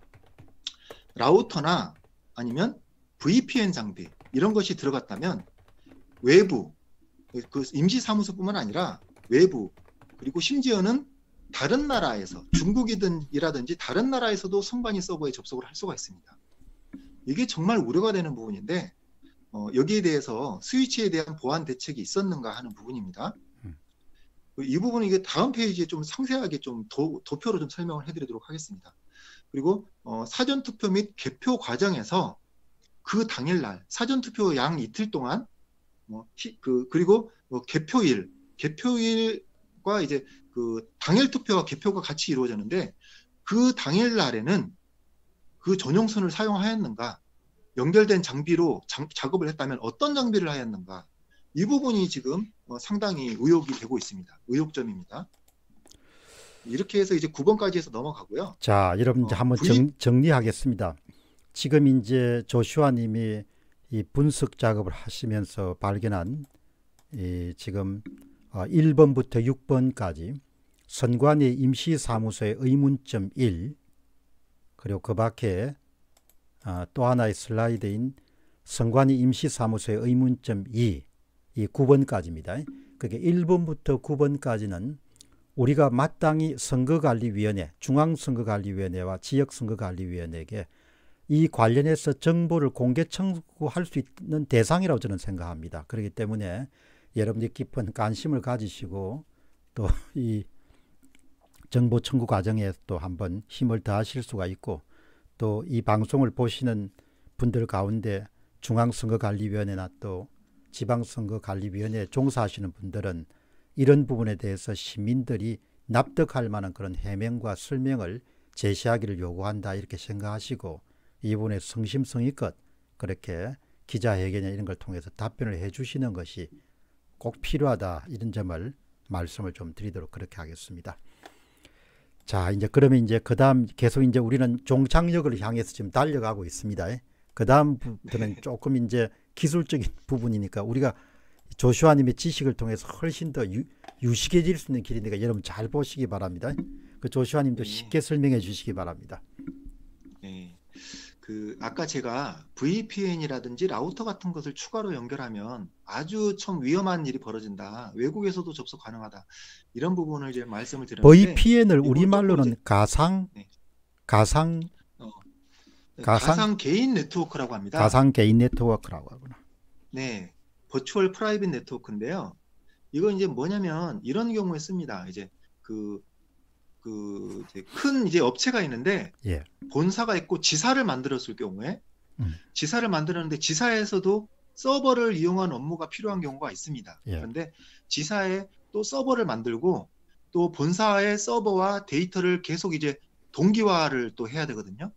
라우터나 아니면 VPN 장비 이런 것이 들어갔다면 외부 그 임시사무소뿐만 아니라 외부 그리고 심지어는 다른 나라에서 중국이든이라든지 다른 나라에서도 선관위 서버에 접속을 할 수가 있습니다. 이게 정말 우려가 되는 부분인데 여기에 대해서 스위치에 대한 보안 대책이 있었는가 하는 부분입니다. 이 부분은 이게 다음 페이지에 좀 상세하게 좀 도표로 좀 설명을 해드리도록 하겠습니다. 그리고 사전투표 및 개표 과정에서 그 당일날 사전투표 양 이틀 동안 그리고 개표일과 이제 그 당일 투표와 개표가 같이 이루어졌는데 그 당일날에는 그 전용선을 사용하였는가, 연결된 장비로 작업을 했다면 어떤 장비를 하였는가, 이 부분이 지금 상당히 의혹이 되고 있습니다. 의혹점입니다. 이렇게 해서 이제 9번까지 해서 넘어가고요. 자, 여러분 이제 한번 정리하겠습니다. 지금 이제 조슈아 님이 이 분석 작업을 하시면서 발견한 지금 1번부터 6번까지 선관위 임시사무소의 의문점 1, 그리고 그 밖에 또 하나의 슬라이드인 선관위 임시사무소의 의문점 2, 이 9번까지입니다. 그게 1번부터 9번까지는 우리가 마땅히 선거관리위원회, 중앙선거관리위원회와 지역선거관리위원회에게 이 관련해서 정보를 공개 청구할 수 있는 대상이라고 저는 생각합니다. 그렇기 때문에 여러분들이 깊은 관심을 가지시고 또 이 정보 청구 과정에 또 한번 힘을 다하실 수가 있고, 또 이 방송을 보시는 분들 가운데 중앙선거관리위원회나 또 지방선거관리위원회에 종사하시는 분들은 이런 부분에 대해서 시민들이 납득할 만한 그런 해명과 설명을 제시하기를 요구한다, 이렇게 생각하시고 이 부분에 성심성의껏 그렇게 기자회견이나 이런 걸 통해서 답변을 해 주시는 것이 꼭 필요하다, 이런 점을 말씀을 좀 드리도록 그렇게 하겠습니다. 자, 이제 그러면 이제 그 다음 계속 이제 우리는 종착역을 향해서 지금 달려가고 있습니다. 그 다음부터는 조금 이제 기술적인 부분이니까 우리가 조슈아 님의 지식을 통해서 훨씬 더 유식해질 수 있는 길이니까 여러분 잘 보시기 바랍니다. 그 조슈아 님도 쉽게 설명해 주시기 바랍니다. 네. 아까 제가 VPN이라든지 라우터 같은 것을 추가로 연결하면 아주 참 위험한 일이 벌어진다, 외국에서도 접속 가능하다, 이런 부분을 이제 말씀을 드렸는데, VPN을 우리말로는 가상 개인 네트워크라고 합니다. 가상 개인 네트워크라고 하구나. 네, 버추얼 프라이빗 네트워크인데요. 이건 이제 뭐냐면 이런 경우에 씁니다. 이제 큰 이제 업체가 있는데 본사가 있고 지사를 만들었을 경우에 지사를 만들었는데 지사에서도 서버를 이용한 업무가 필요한 경우가 있습니다. 그런데 지사에 또 서버를 만들고 또 본사의 서버와 데이터를 계속 이제 동기화를 또 해야 되거든요.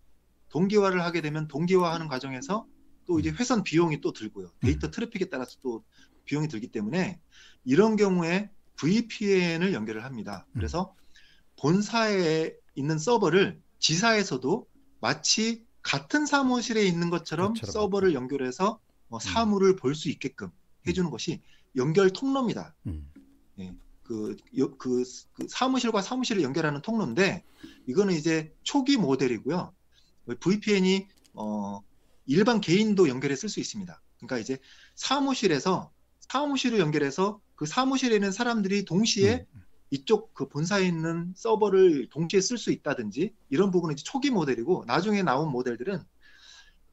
동기화를 하게 되면 동기화하는 과정에서 또 이제 회선 비용이 또 들고요. 데이터 트래픽에 따라서 또 비용이 들기 때문에 이런 경우에 VPN을 연결을 합니다. 그래서 본사에 있는 서버를 지사에서도 마치 같은 사무실에 있는 것처럼 서버를 연결해서 사무를 볼 수 있게끔 해주는 것이 연결 통로입니다. 네, 그 사무실과 사무실을 연결하는 통로인데 이거는 이제 초기 모델이고요. VPN이 일반 개인도 연결해 쓸 수 있습니다. 그러니까 이제 사무실을 연결해서 그 사무실에 있는 사람들이 동시에 이쪽 그 본사에 있는 서버를 동시에 쓸 수 있다든지 이런 부분은 이제 초기 모델이고, 나중에 나온 모델들은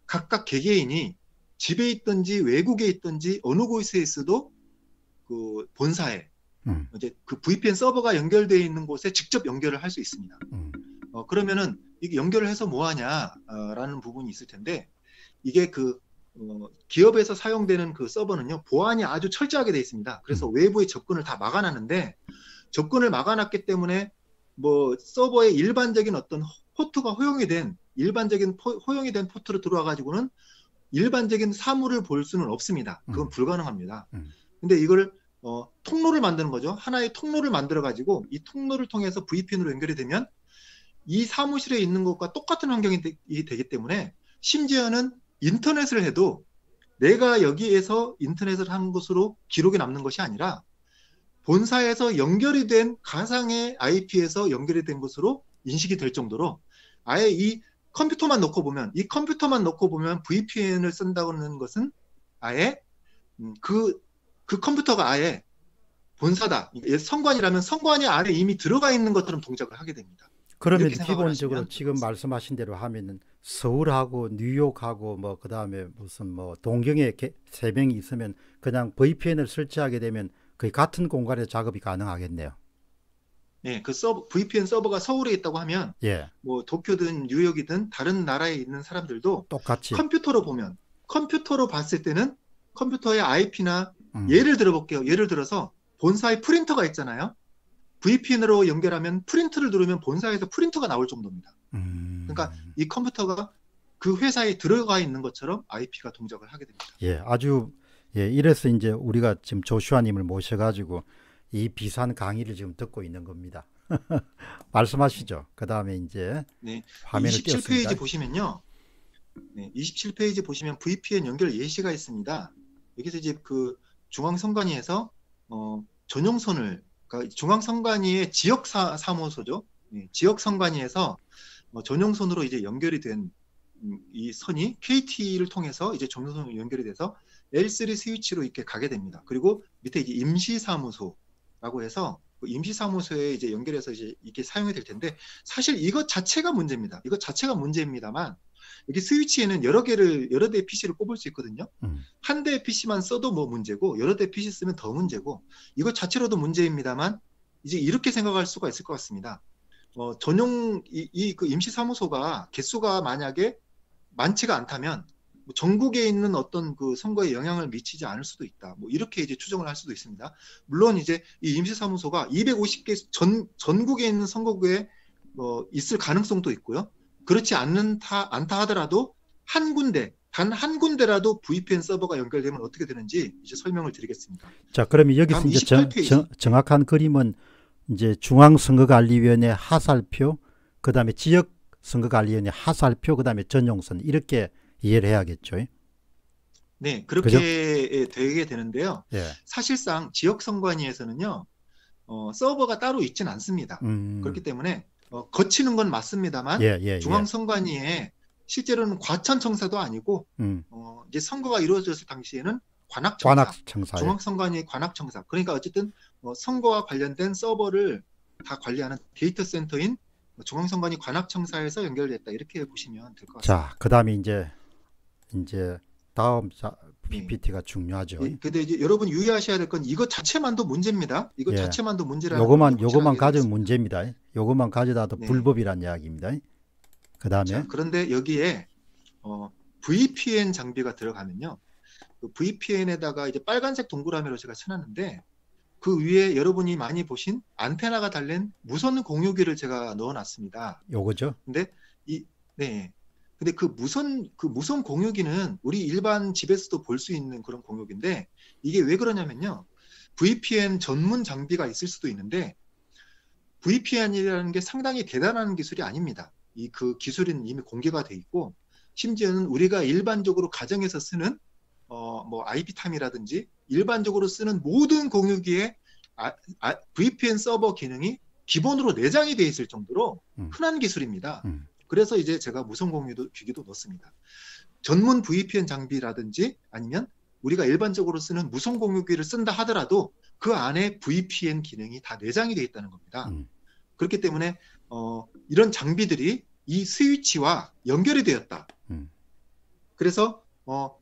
각각 개개인이 집에 있든지 외국에 있든지 어느 곳에 있어도 그 본사에 이제 그 VPN 서버가 연결되어 있는 곳에 직접 연결을 할 수 있습니다. 그러면은 이게 연결을 해서 뭐 하냐라는 부분이 있을 텐데, 이게 기업에서 사용되는 그 서버는요, 보안이 아주 철저하게 되어 있습니다. 그래서 외부의 접근을 다 막아놨는데, 접근을 막아놨기 때문에 뭐 서버에 일반적인 어떤 포트가 허용이 된 포트로 들어와 가지고는 일반적인 사물을 볼 수는 없습니다. 그건 불가능합니다. 근데 이걸 통로를 만드는 거죠. 하나의 통로를 만들어 가지고 이 통로를 통해서 VPN으로 연결이 되면 이 사무실에 있는 것과 똑같은 환경이 되기 때문에, 심지어는 인터넷을 해도 내가 여기에서 인터넷을 한 것으로 기록이 남는 것이 아니라 본사에서 연결이 된 가상의 IP에서 연결이 된 것으로 인식이 될 정도로 아예 이 컴퓨터만 놓고 보면 VPN을 쓴다는 것은 아예 그 컴퓨터가 아예 본사다. 성관이라면 성관이 안에 이미 들어가 있는 것처럼 동작을 하게 됩니다. 그러면 이렇게 생각을 기본적으로 하시면 지금 말씀하신 대로 하면은 서울하고 뉴욕하고 뭐 그다음에 무슨 뭐 동경에 세 명이 있으면 그냥 VPN을 설치하게 되면 거의 같은 공간에서 작업이 가능하겠네요. 네, 그 VPN 서버가 서울에 있다고 하면 예, 뭐 도쿄든 뉴욕이든 다른 나라에 있는 사람들도 똑같이. 컴퓨터로 봤을 때는 컴퓨터의 IP나 음. 예를 들어볼게요. 예를 들어서 본사에 프린터가 있잖아요. VPN으로 연결하면 프린트를 누르면 본사에서 프린터가 나올 정도입니다. 그러니까 이 컴퓨터가 그 회사에 들어가 있는 것처럼 IP가 동작을 하게 됩니다. 예, 아주 예, 이래서 이제 우리가 지금 조슈아님을 모셔가지고 이 비슷한 강의를 지금 듣고 있는 겁니다. 말씀하시죠. 그 다음에 이제 네, 화면을 27페이지 띄웠습니다. 보시면요. 네, 27페이지 보시면 VPN 연결 예시가 있습니다. 여기서 이제 그 중앙선관위에서 전용선을, 그러니까 중앙선관위의 지역 사무소죠. 네, 지역 선관위에서 전용선으로 이제 연결이 된 이 선이 KT를 통해서 이제 전용선으로 연결이 돼서 L3 스위치로 이렇게 가게 됩니다. 그리고 밑에 이제 임시사무소라고 해서 그 임시사무소에 이제 연결해서 이제 이렇게 사용이 될 텐데 사실 이것 자체가 문제입니다. 이것 자체가 문제입니다만 여기 스위치에는 여러 대의 PC를 꼽을 수 있거든요. 한 대의 PC만 써도 뭐 문제고 여러 대의 PC 쓰면 더 문제고 이것 자체로도 문제입니다만 이제 이렇게 생각할 수가 있을 것 같습니다. 그 임시사무소가 개수가 만약에 많지가 않다면 뭐 전국에 있는 어떤 그 선거에 영향을 미치지 않을 수도 있다. 뭐 이렇게 이제 추정을 할 수도 있습니다. 물론 이제 이 임시사무소가 250개 전국에 있는 선거구에 있을 가능성도 있고요. 그렇지 않다 하더라도 단 한 군데라도 VPN 서버가 연결되면 어떻게 되는지 이제 설명을 드리겠습니다. 자, 그러면 여기서 다음 이제 28페이지. 정확한 그림은 이제 중앙선거관리위원회 하살표, 그 다음에 지역선거관리위원회 하살표, 그 다음에 전용선 이렇게 이해를 해야겠죠. 네, 그렇게 되게 되는데요. 예. 사실상 지역선관위에서는요, 서버가 따로 있진 않습니다. 그렇기 때문에 거치는 건 맞습니다만 예. 중앙선관위에 실제로는 과천청사도 아니고 이제 선거가 이루어졌을 당시에는 관악청사. 중앙선관위의 관악청사. 그러니까 어쨌든 선거와 관련된 서버를 다 관리하는 데이터 센터인 중앙선관위 관악청사에서 연결됐다 이렇게 보시면 될 것 같습니다. 자, 그 다음에 이제 다음 PPT가 중요하죠. 근데 이제 여러분 유의하셔야 될 건 이것 자체만도 문제입니다. 이것 예. 자체만도 문제라는 요것만 걸 가지면 문제입니다. 요것만 가져다도 네. 불법이란 이야기입니다. 그 다음에 자, 그런데 여기에 VPN 장비가 들어가면요. 그 VPN에다가 이제 빨간색 동그라미로 제가 쳐놨는데 그 위에 여러분이 많이 보신 안테나가 달린 무선 공유기를 제가 넣어놨습니다. 요거죠. 근데 근데 그 무선 공유기는 우리 일반 집에서도 볼 수 있는 그런 공유기인데 이게 왜 그러냐면요. VPN 전문 장비가 있을 수도 있는데 VPN이라는 게 상당히 대단한 기술이 아닙니다. 그 기술은 이미 공개가 돼 있고 심지어는 우리가 일반적으로 가정에서 쓰는 뭐 IP탐이라든지 일반적으로 쓰는 모든 공유기에 VPN 서버 기능이 기본으로 내장이 돼 있을 정도로 흔한 기술입니다. 그래서 이제 제가 무선 공유기도 넣습니다. 전문 VPN 장비라든지 아니면 우리가 일반적으로 쓰는 무선 공유기를 쓴다 하더라도 그 안에 VPN 기능이 다 내장이 돼 있다는 겁니다. 그렇기 때문에 이런 장비들이 이 스위치와 연결이 되었다. 그래서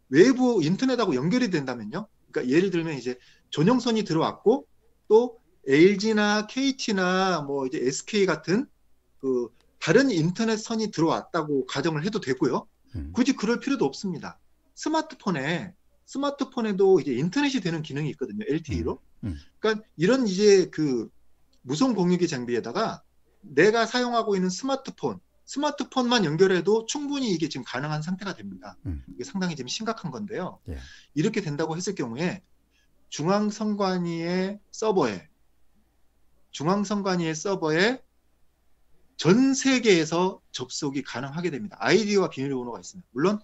외부 인터넷하고 연결이 된다면요. 그러니까 예를 들면 이제 전용선이 들어왔고 또 LG나 KT나 뭐 이제 SK 같은 그 다른 인터넷 선이 들어왔다고 가정을 해도 되고요. 굳이 그럴 필요도 없습니다. 스마트폰에도 이제 인터넷이 되는 기능이 있거든요. LTE로. 그러니까 이런 이제 그 무선 공유기 장비에다가 내가 사용하고 있는 스마트폰만 연결해도 충분히 이게 지금 가능한 상태가 됩니다. 이게 상당히 지금 심각한 건데요. 예. 이렇게 된다고 했을 경우에 중앙선관위의 서버에 전 세계에서 접속이 가능하게 됩니다. 아이디와 비밀번호가 있습니다. 물론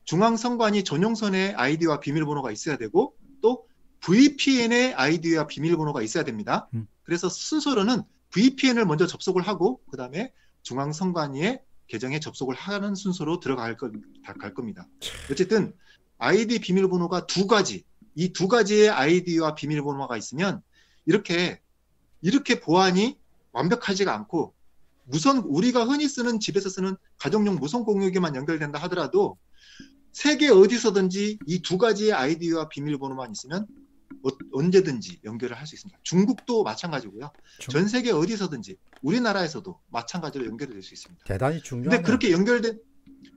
중앙선관위 전용선에 아이디와 비밀번호가 있어야 되고 또 VPN의 아이디와 비밀번호가 있어야 됩니다. 그래서 순서로는 VPN을 먼저 접속을 하고 그 다음에 중앙선관위의 계정에 접속을 하는 순서로 갈 겁니다. 어쨌든 아이디 비밀번호가 두 가지, 이 두 가지의 아이디와 비밀번호가 있으면 이렇게 보안이 완벽하지가 않고 우리가 흔히 쓰는 집에서 쓰는 가정용 무선 공유기만 연결된다 하더라도 세계 어디서든지 이 두 가지의 아이디와 비밀번호만 있으면 언제든지 연결을 할 수 있습니다. 중국도 마찬가지고요. 전 세계 어디서든지 우리나라에서도 마찬가지로 연결이 될 수 있습니다. 대단히 중요하네요. 근데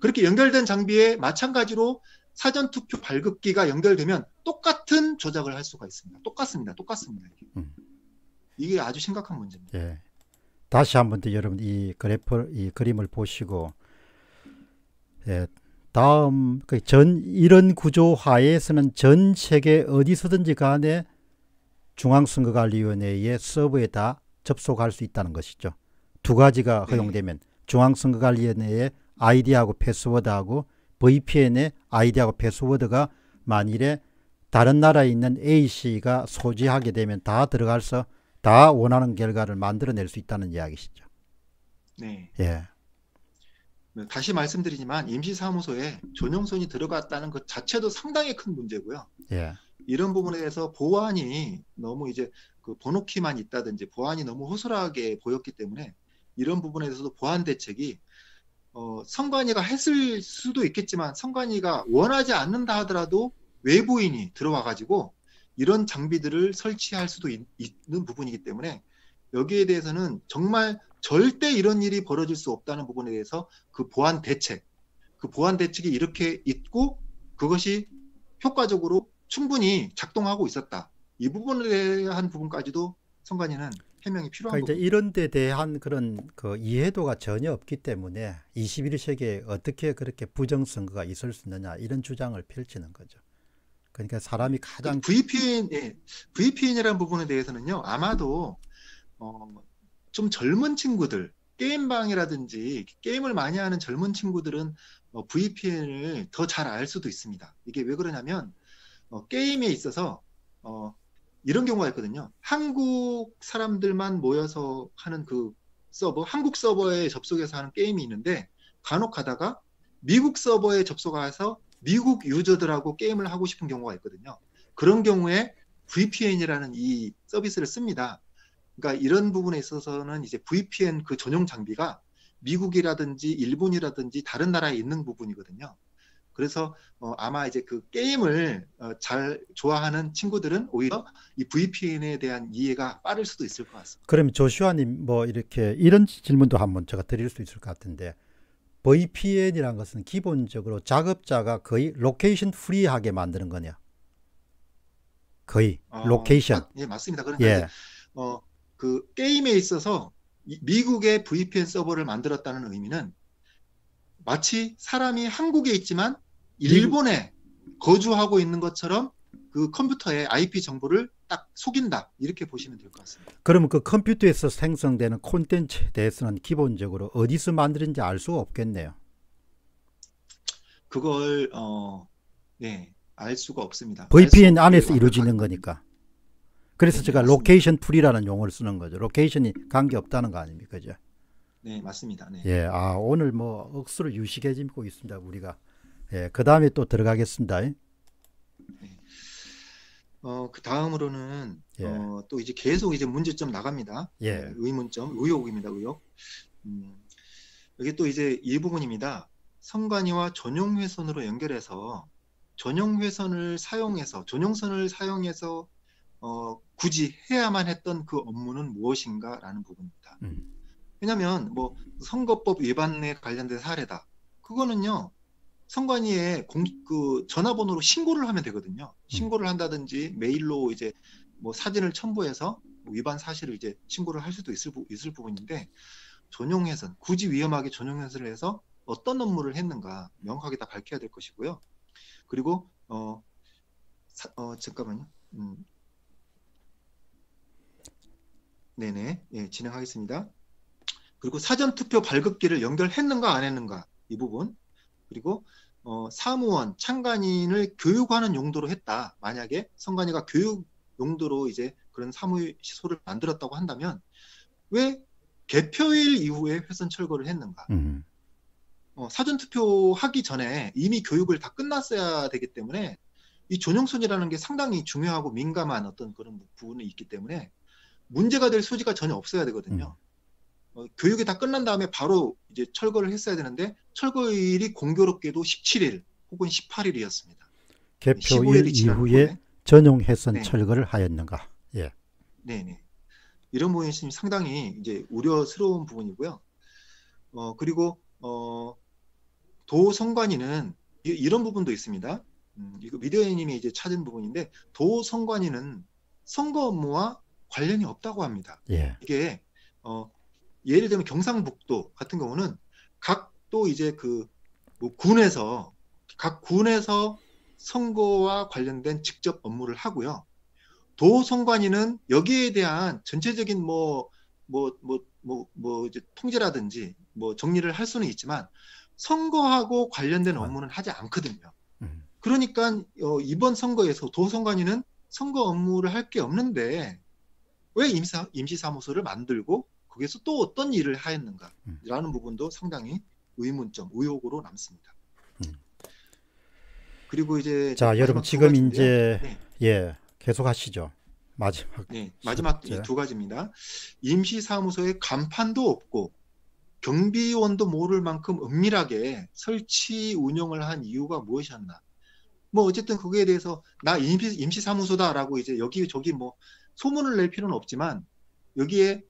그렇게 연결된 장비에 마찬가지로 사전투표 발급기가 연결되면 똑같은 조작을 할 수가 있습니다. 똑같습니다. 이게 아주 심각한 문제입니다. 예. 다시 한번 더 여러분 이 그림을 보시고, 예, 다음 이런 구조 하에서는 전 세계 어디서든지 간에 중앙선거관리위원회의 서버에 다 접속할 수 있다는 것이죠. 두 가지가 허용되면 중앙선거관리위원회의 아이디하고 패스워드하고 VPN의 아이디하고 패스워드가 만일에 다른 나라에 있는 A씨가 소지하게 되면 다 들어가서 다 원하는 결과를 만들어낼 수 있다는 이야기시죠. 네. 예. 다시 말씀드리지만 임시사무소에 전용선이 들어갔다는 것 자체도 상당히 큰 문제고요. 예. 이런 부분에 대해서 보안이 너무 이제 그 번호키만 있다든지 보안이 너무 허술하게 보였기 때문에 이런 부분에 대해서도 보안 대책이 선관위가 했을 수도 있겠지만 선관위가 원하지 않는다 하더라도 외부인이 들어와 가지고 이런 장비들을 설치할 수도 있는 부분이기 때문에 여기에 대해서는 정말 절대 이런 일이 벌어질 수 없다는 부분에 대해서 그 보안 대책이 이렇게 있고 그것이 효과적으로 충분히 작동하고 있었다. 이 부분에 대한 부분까지도 선관위는 해명이 필요한 그러니까 이제 이런 데 대한 그런 그 이해도가 전혀 없기 때문에 21세기에 어떻게 그렇게 부정선거가 있을 수 있느냐 이런 주장을 펼치는 거죠. 그러니까 사람이 가장 VPN이라는 부분에 대해서는요. 아마도 좀 젊은 친구들, 게임방이라든지 게임을 많이 하는 젊은 친구들은 VPN을 더 잘 알 수도 있습니다. 이게 왜 그러냐면 게임에 있어서 이런 경우가 있거든요. 한국 사람들만 모여서 하는 그 서버, 한국 서버에 접속해서 하는 게임이 있는데 간혹 가다가 미국 서버에 접속해서 미국 유저들하고 게임을 하고 싶은 경우가 있거든요. 그런 경우에 VPN이라는 이 서비스를 씁니다. 그러니까 이런 부분에 있어서는 이제 VPN 그 전용 장비가 미국이라든지 일본이라든지 다른 나라에 있는 부분이거든요. 그래서 아마 이제 그 게임을 잘 좋아하는 친구들은 오히려 이 VPN에 대한 이해가 빠를 수도 있을 것 같습니다. 그럼 조슈아님 뭐 이렇게 이런 질문도 한번 제가 드릴 수 있을 것 같은데 VPN이라는 것은 기본적으로 작업자가 거의 로케이션 프리하게 만드는 거냐? 거의 로케이션. 예, 맞습니다. 그러니까 예. 그 게임에 있어서 미국의 VPN 서버를 만들었다는 의미는 마치 사람이 한국에 있지만 일본에 거주하고 있는 것처럼 그 컴퓨터의 IP 정보를 딱 속인다. 이렇게 보시면 될 것 같습니다. 그러면 그 컴퓨터에서 생성되는 콘텐츠에 대해서는 기본적으로 어디서 만드는지 알 수가 없겠네요. 그걸 알 수가 없습니다. VPN 안에서 이루어지는 거니까. 그래서 제가 맞습니다. 로케이션 프리라는 용어를 쓰는 거죠. 로케이션이 관계없다는 거 아닙니까? 그죠? 네, 맞습니다. 네. 예, 오늘 뭐 억수로 유식해지고 있습니다, 우리가. 예, 그 다음에 또 들어가겠습니다. 네. 그 다음으로는 예. 또 이제 계속 이제 문제점 나갑니다. 예. 의문점, 의혹입니다, 의혹. 여기 또 이제 이 부분입니다. 선관위와 전용회선으로 연결해서 전용선을 사용해서 굳이 해야만 했던 그 업무는 무엇인가라는 부분입니다. 왜냐하면 뭐 선거법 위반에 관련된 사례다. 그거는요. 선관위에 그 전화번호로 신고를 하면 되거든요. 신고를 한다든지 메일로 이제 뭐 사진을 첨부해서 위반 사실을 이제 신고를 할 수도 있을 부분인데 전용회선, 굳이 위험하게 전용회선을 해서 어떤 업무를 했는가 명확하게 다 밝혀야 될 것이고요. 그리고 잠깐만요. 네네, 예, 진행하겠습니다. 그리고 사전투표 발급기를 연결했는가 안 했는가 이 부분. 그리고 사무원, 참관인을 교육하는 용도로 했다. 만약에 선관위가 교육 용도로 이제 그런 사무소를 만들었다고 한다면 왜 개표일 이후에 회선 철거를 했는가? 사전투표 하기 전에 이미 교육을 다 끝났어야 되기 때문에 이 존용선이라는 게 상당히 중요하고 민감한 어떤 그런 부분이 있기 때문에 문제가 될 소지가 전혀 없어야 되거든요. 교육이 다 끝난 다음에 바로 이제 철거를 했어야 되는데 철거일이 공교롭게도 17일 혹은 18일이었습니다. 개표일 15일이 지난 이후에 후에. 전용 해선 네. 철거를 하였는가? 예. 네네. 이런 부분이 상당히 이제 우려스러운 부분이고요. 그리고 도선관위는 이런 부분도 있습니다. 이거 미디어님이 이제 찾은 부분인데 도선관위는 선거 업무와 관련이 없다고 합니다. 예. 이게 예를 들면 경상북도 같은 경우는 각도 이제 뭐 각 군에서 선거와 관련된 직접 업무를 하고요. 도선관위는 여기에 대한 전체적인 이제 통제라든지 뭐 정리를 할 수는 있지만 선거하고 관련된 업무는 하지 않거든요. 그러니까 이번 선거에서 도선관위는 선거 업무를 할 게 없는데 왜 임시사무소를 만들고 거기서 또 어떤 일을 하였는가라는 부분도 상당히 의문점, 의혹으로 남습니다. 그리고 이제 자, 여러분 지금 가지인데요. 이제 네. 예, 계속 하시죠. 마지막. 네, 마지막 두 가지입니다. 임시사무소에 간판도 없고 경비원도 모를 만큼 은밀하게 설치 운영을 한 이유가 무엇이었나? 뭐 어쨌든 거기에 대해서 나 임시사무소다라고 이제 여기저기 뭐 소문을 낼 필요는 없지만 여기에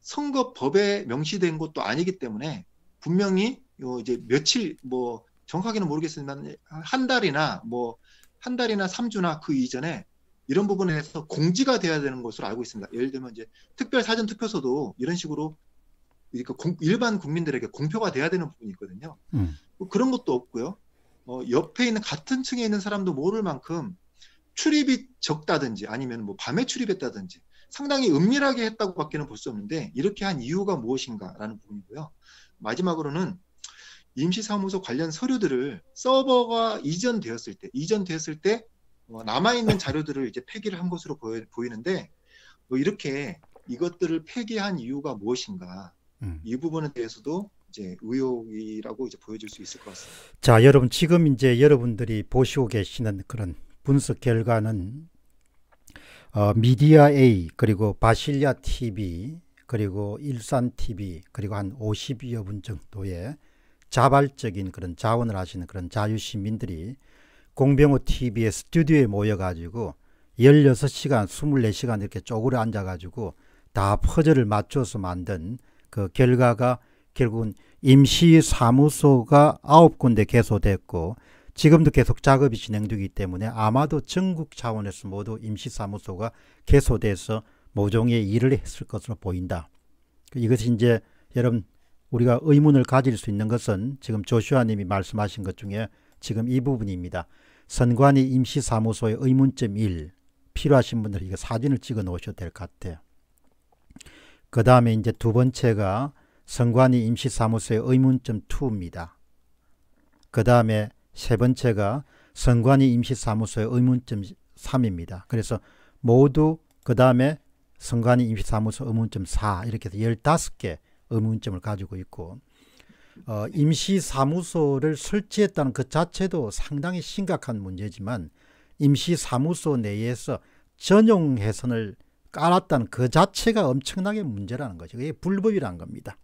선거법에 명시된 것도 아니기 때문에 분명히 이제 며칠 뭐 정확하게는 모르겠지만 한 달이나 3주나 그 이전에 이런 부분에 대해서 공지가 돼야 되는 것으로 알고 있습니다. 예를 들면 이제 특별 사전 투표소도 이런 식으로 일반 국민들에게 공표가 돼야 되는 부분이 있거든요. 뭐 그런 것도 없고요. 옆에 있는 같은 층에 있는 사람도 모를 만큼 출입이 적다든지 아니면 뭐 밤에 출입했다든지 상당히 은밀하게 했다고밖에는 볼 수 없는데 이렇게 한 이유가 무엇인가라는 부분이고요. 마지막으로는 임시사무소 관련 서류들을 서버가 이전되었을 때 남아있는 자료들을 이제 폐기를 한 것으로 보이는데 뭐 이렇게 이것들을 폐기한 이유가 무엇인가 이 부분에 대해서도 이제 의혹이라고 이제 보여줄 수 있을 것 같습니다. 자, 여러분 지금 이제 여러분들이 보시고 계시는 그런 분석 결과는 미디어 A 그리고 바실리아 TV 그리고 일산 TV 그리고 한 50여 분 정도의 자발적인 그런 자원을 하시는 그런 자유시민들이 공병호 TV의 스튜디오에 모여가지고 16시간, 24시간 이렇게 쪼그려 앉아가지고 다 퍼즐을 맞춰서 만든 그 결과가 결국은 임시사무소가 9군데 개소됐고 지금도 계속 작업이 진행되기 때문에 아마도 전국 차원에서 모두 임시사무소가 개소돼서 모종의 일을 했을 것으로 보인다. 이것이 이제 여러분 우리가 의문을 가질 수 있는 것은 지금 조슈아 님이 말씀하신 것 중에 지금 이 부분입니다. 선관위 임시사무소의 의문점 1 필요하신 분들은 이거 사진을 찍어 놓으셔도 될 것 같아요. 그 다음에 이제 두 번째가 선관위 임시사무소의 의문점 2입니다. 그 다음에 세 번째가 선관위 임시사무소의 의문점 3입니다. 그래서 모두 그 다음에 선관위 임시사무소 의문점 4 이렇게 해서 15개 의문점을 가지고 있고 임시사무소를 설치했다는 그 자체도 상당히 심각한 문제지만 임시사무소 내에서 전용 해선을 깔았다는 그 자체가 엄청나게 문제라는 거죠. 이게 불법이라는 겁니다.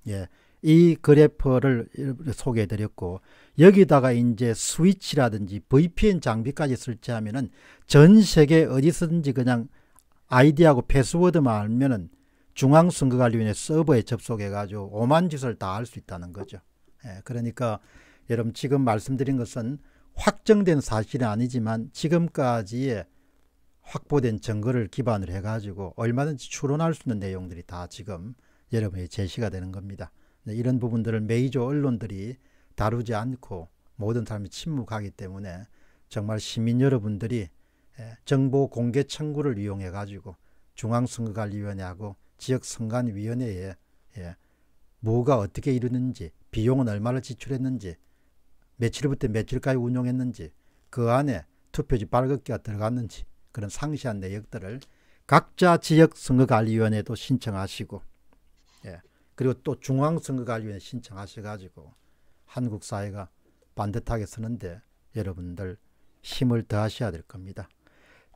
예, 이 그래프를 소개해 드렸고 여기다가 이제 스위치라든지 VPN 장비까지 설치하면은 전 세계 어디서든지 그냥 아이디하고 패스워드만 알면은 중앙선거관리위원회 서버에 접속해 가지고 오만 짓을 다 할 수 있다는 거죠. 예, 그러니까 여러분 지금 말씀드린 것은 확정된 사실은 아니지만 지금까지의 확보된 증거를 기반으로 해 가지고 얼마든지 추론할 수 있는 내용들이 다 지금 여러분이 제시가 되는 겁니다. 이런 부분들을 메이저 언론들이 다루지 않고 모든 사람이 침묵하기 때문에 정말 시민 여러분들이 정보 공개 청구를 이용해 가지고 중앙선거관리위원회하고 지역선관위원회에 뭐가 어떻게 이루는지 비용은 얼마를 지출했는지 며칠부터 며칠까지 운용했는지, 그 안에 투표지 발급기가 들어갔는지, 그런 상세한 내역들을 각자 지역선거관리위원회도 신청하시고, 예, 그리고 또 중앙선거관리위원회 신청하셔가지고 한국 사회가 반듯하게 서는데 여러분들 힘을 더하셔야 될 겁니다.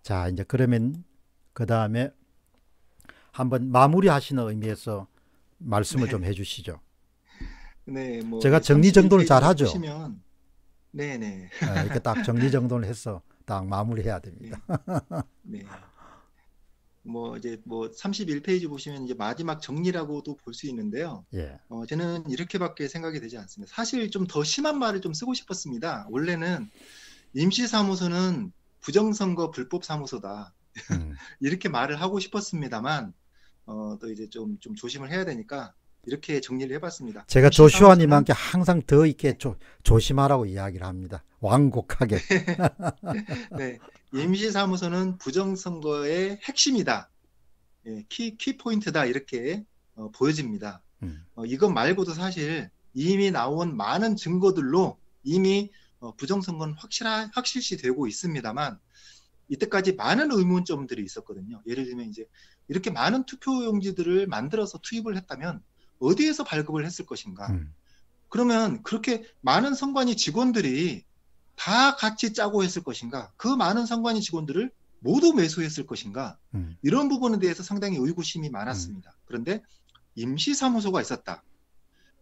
자, 이제 그러면 그 다음에 한번 마무리하시는 의미에서 말씀을 좀 해주시죠. 네, 뭐 제가 정리정돈을 잘 31페이지 하죠. 보시면 네네. 이렇게 딱 정리정돈을 해서 딱 마무리해야 됩니다. 네. 뭐 이제 뭐 31페이지 보시면 이제 마지막 정리라고도 볼 수 있는데요. 예, 저는 이렇게밖에 생각이 되지 않습니다. 사실 좀 더 심한 말을 좀 쓰고 싶었습니다. 원래는 임시사무소는 부정선거 불법사무소다. 이렇게 말을 하고 싶었습니다만 또 이제 좀 조심을 해야 되니까 이렇게 정리를 해봤습니다. 제가 임시사무소는- 조슈아님한테 항상 더 이렇게 조심하라고 이야기를 합니다. 완곡하게. 네, 임시사무소는 부정선거의 핵심이다. 예, 키포인트다 이렇게 보여집니다. 이것 말고도 사실 이미 나온 많은 증거들로 이미 부정선거는 확실시 되고 있습니다만 이때까지 많은 의문점들이 있었거든요. 예를 들면 이제 이렇게 많은 투표용지들을 만들어서 투입을 했다면 어디에서 발급을 했을 것인가? 그러면 그렇게 많은 선관위 직원들이 다 같이 짜고 했을 것인가? 그 많은 선관위 직원들을 모두 매수했을 것인가? 이런 부분에 대해서 상당히 의구심이 많았습니다. 그런데 임시사무소가 있었다.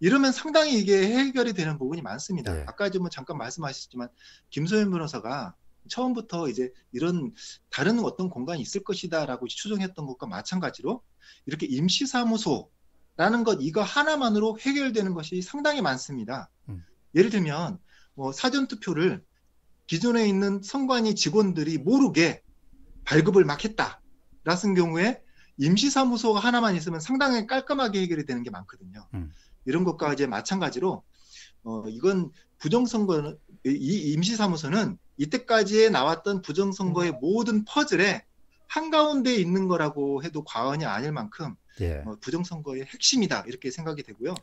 이러면 상당히 이게 해결이 되는 부분이 많습니다. 네. 아까 좀 잠깐 말씀하셨지만 김소연 변호사가 처음부터 이제 이런 다른 어떤 공간이 있을 것이다라고 추정했던 것과 마찬가지로 이렇게 임시사무소라는 것 이거 하나만으로 해결되는 것이 상당히 많습니다. 예를 들면 뭐 사전투표를 기존에 있는 선관위 직원들이 모르게 발급을 막 했다. 라는 경우에 임시사무소가 하나만 있으면 상당히 깔끔하게 해결이 되는 게 많거든요. 이런 것과 이제 마찬가지로 이건 부정선거는 이 임시사무소는 이때까지에 나왔던 부정선거의 모든 퍼즐에 한가운데 있는 거라고 해도 과언이 아닐 만큼 예, 부정선거의 핵심이다 이렇게 생각이 되고요.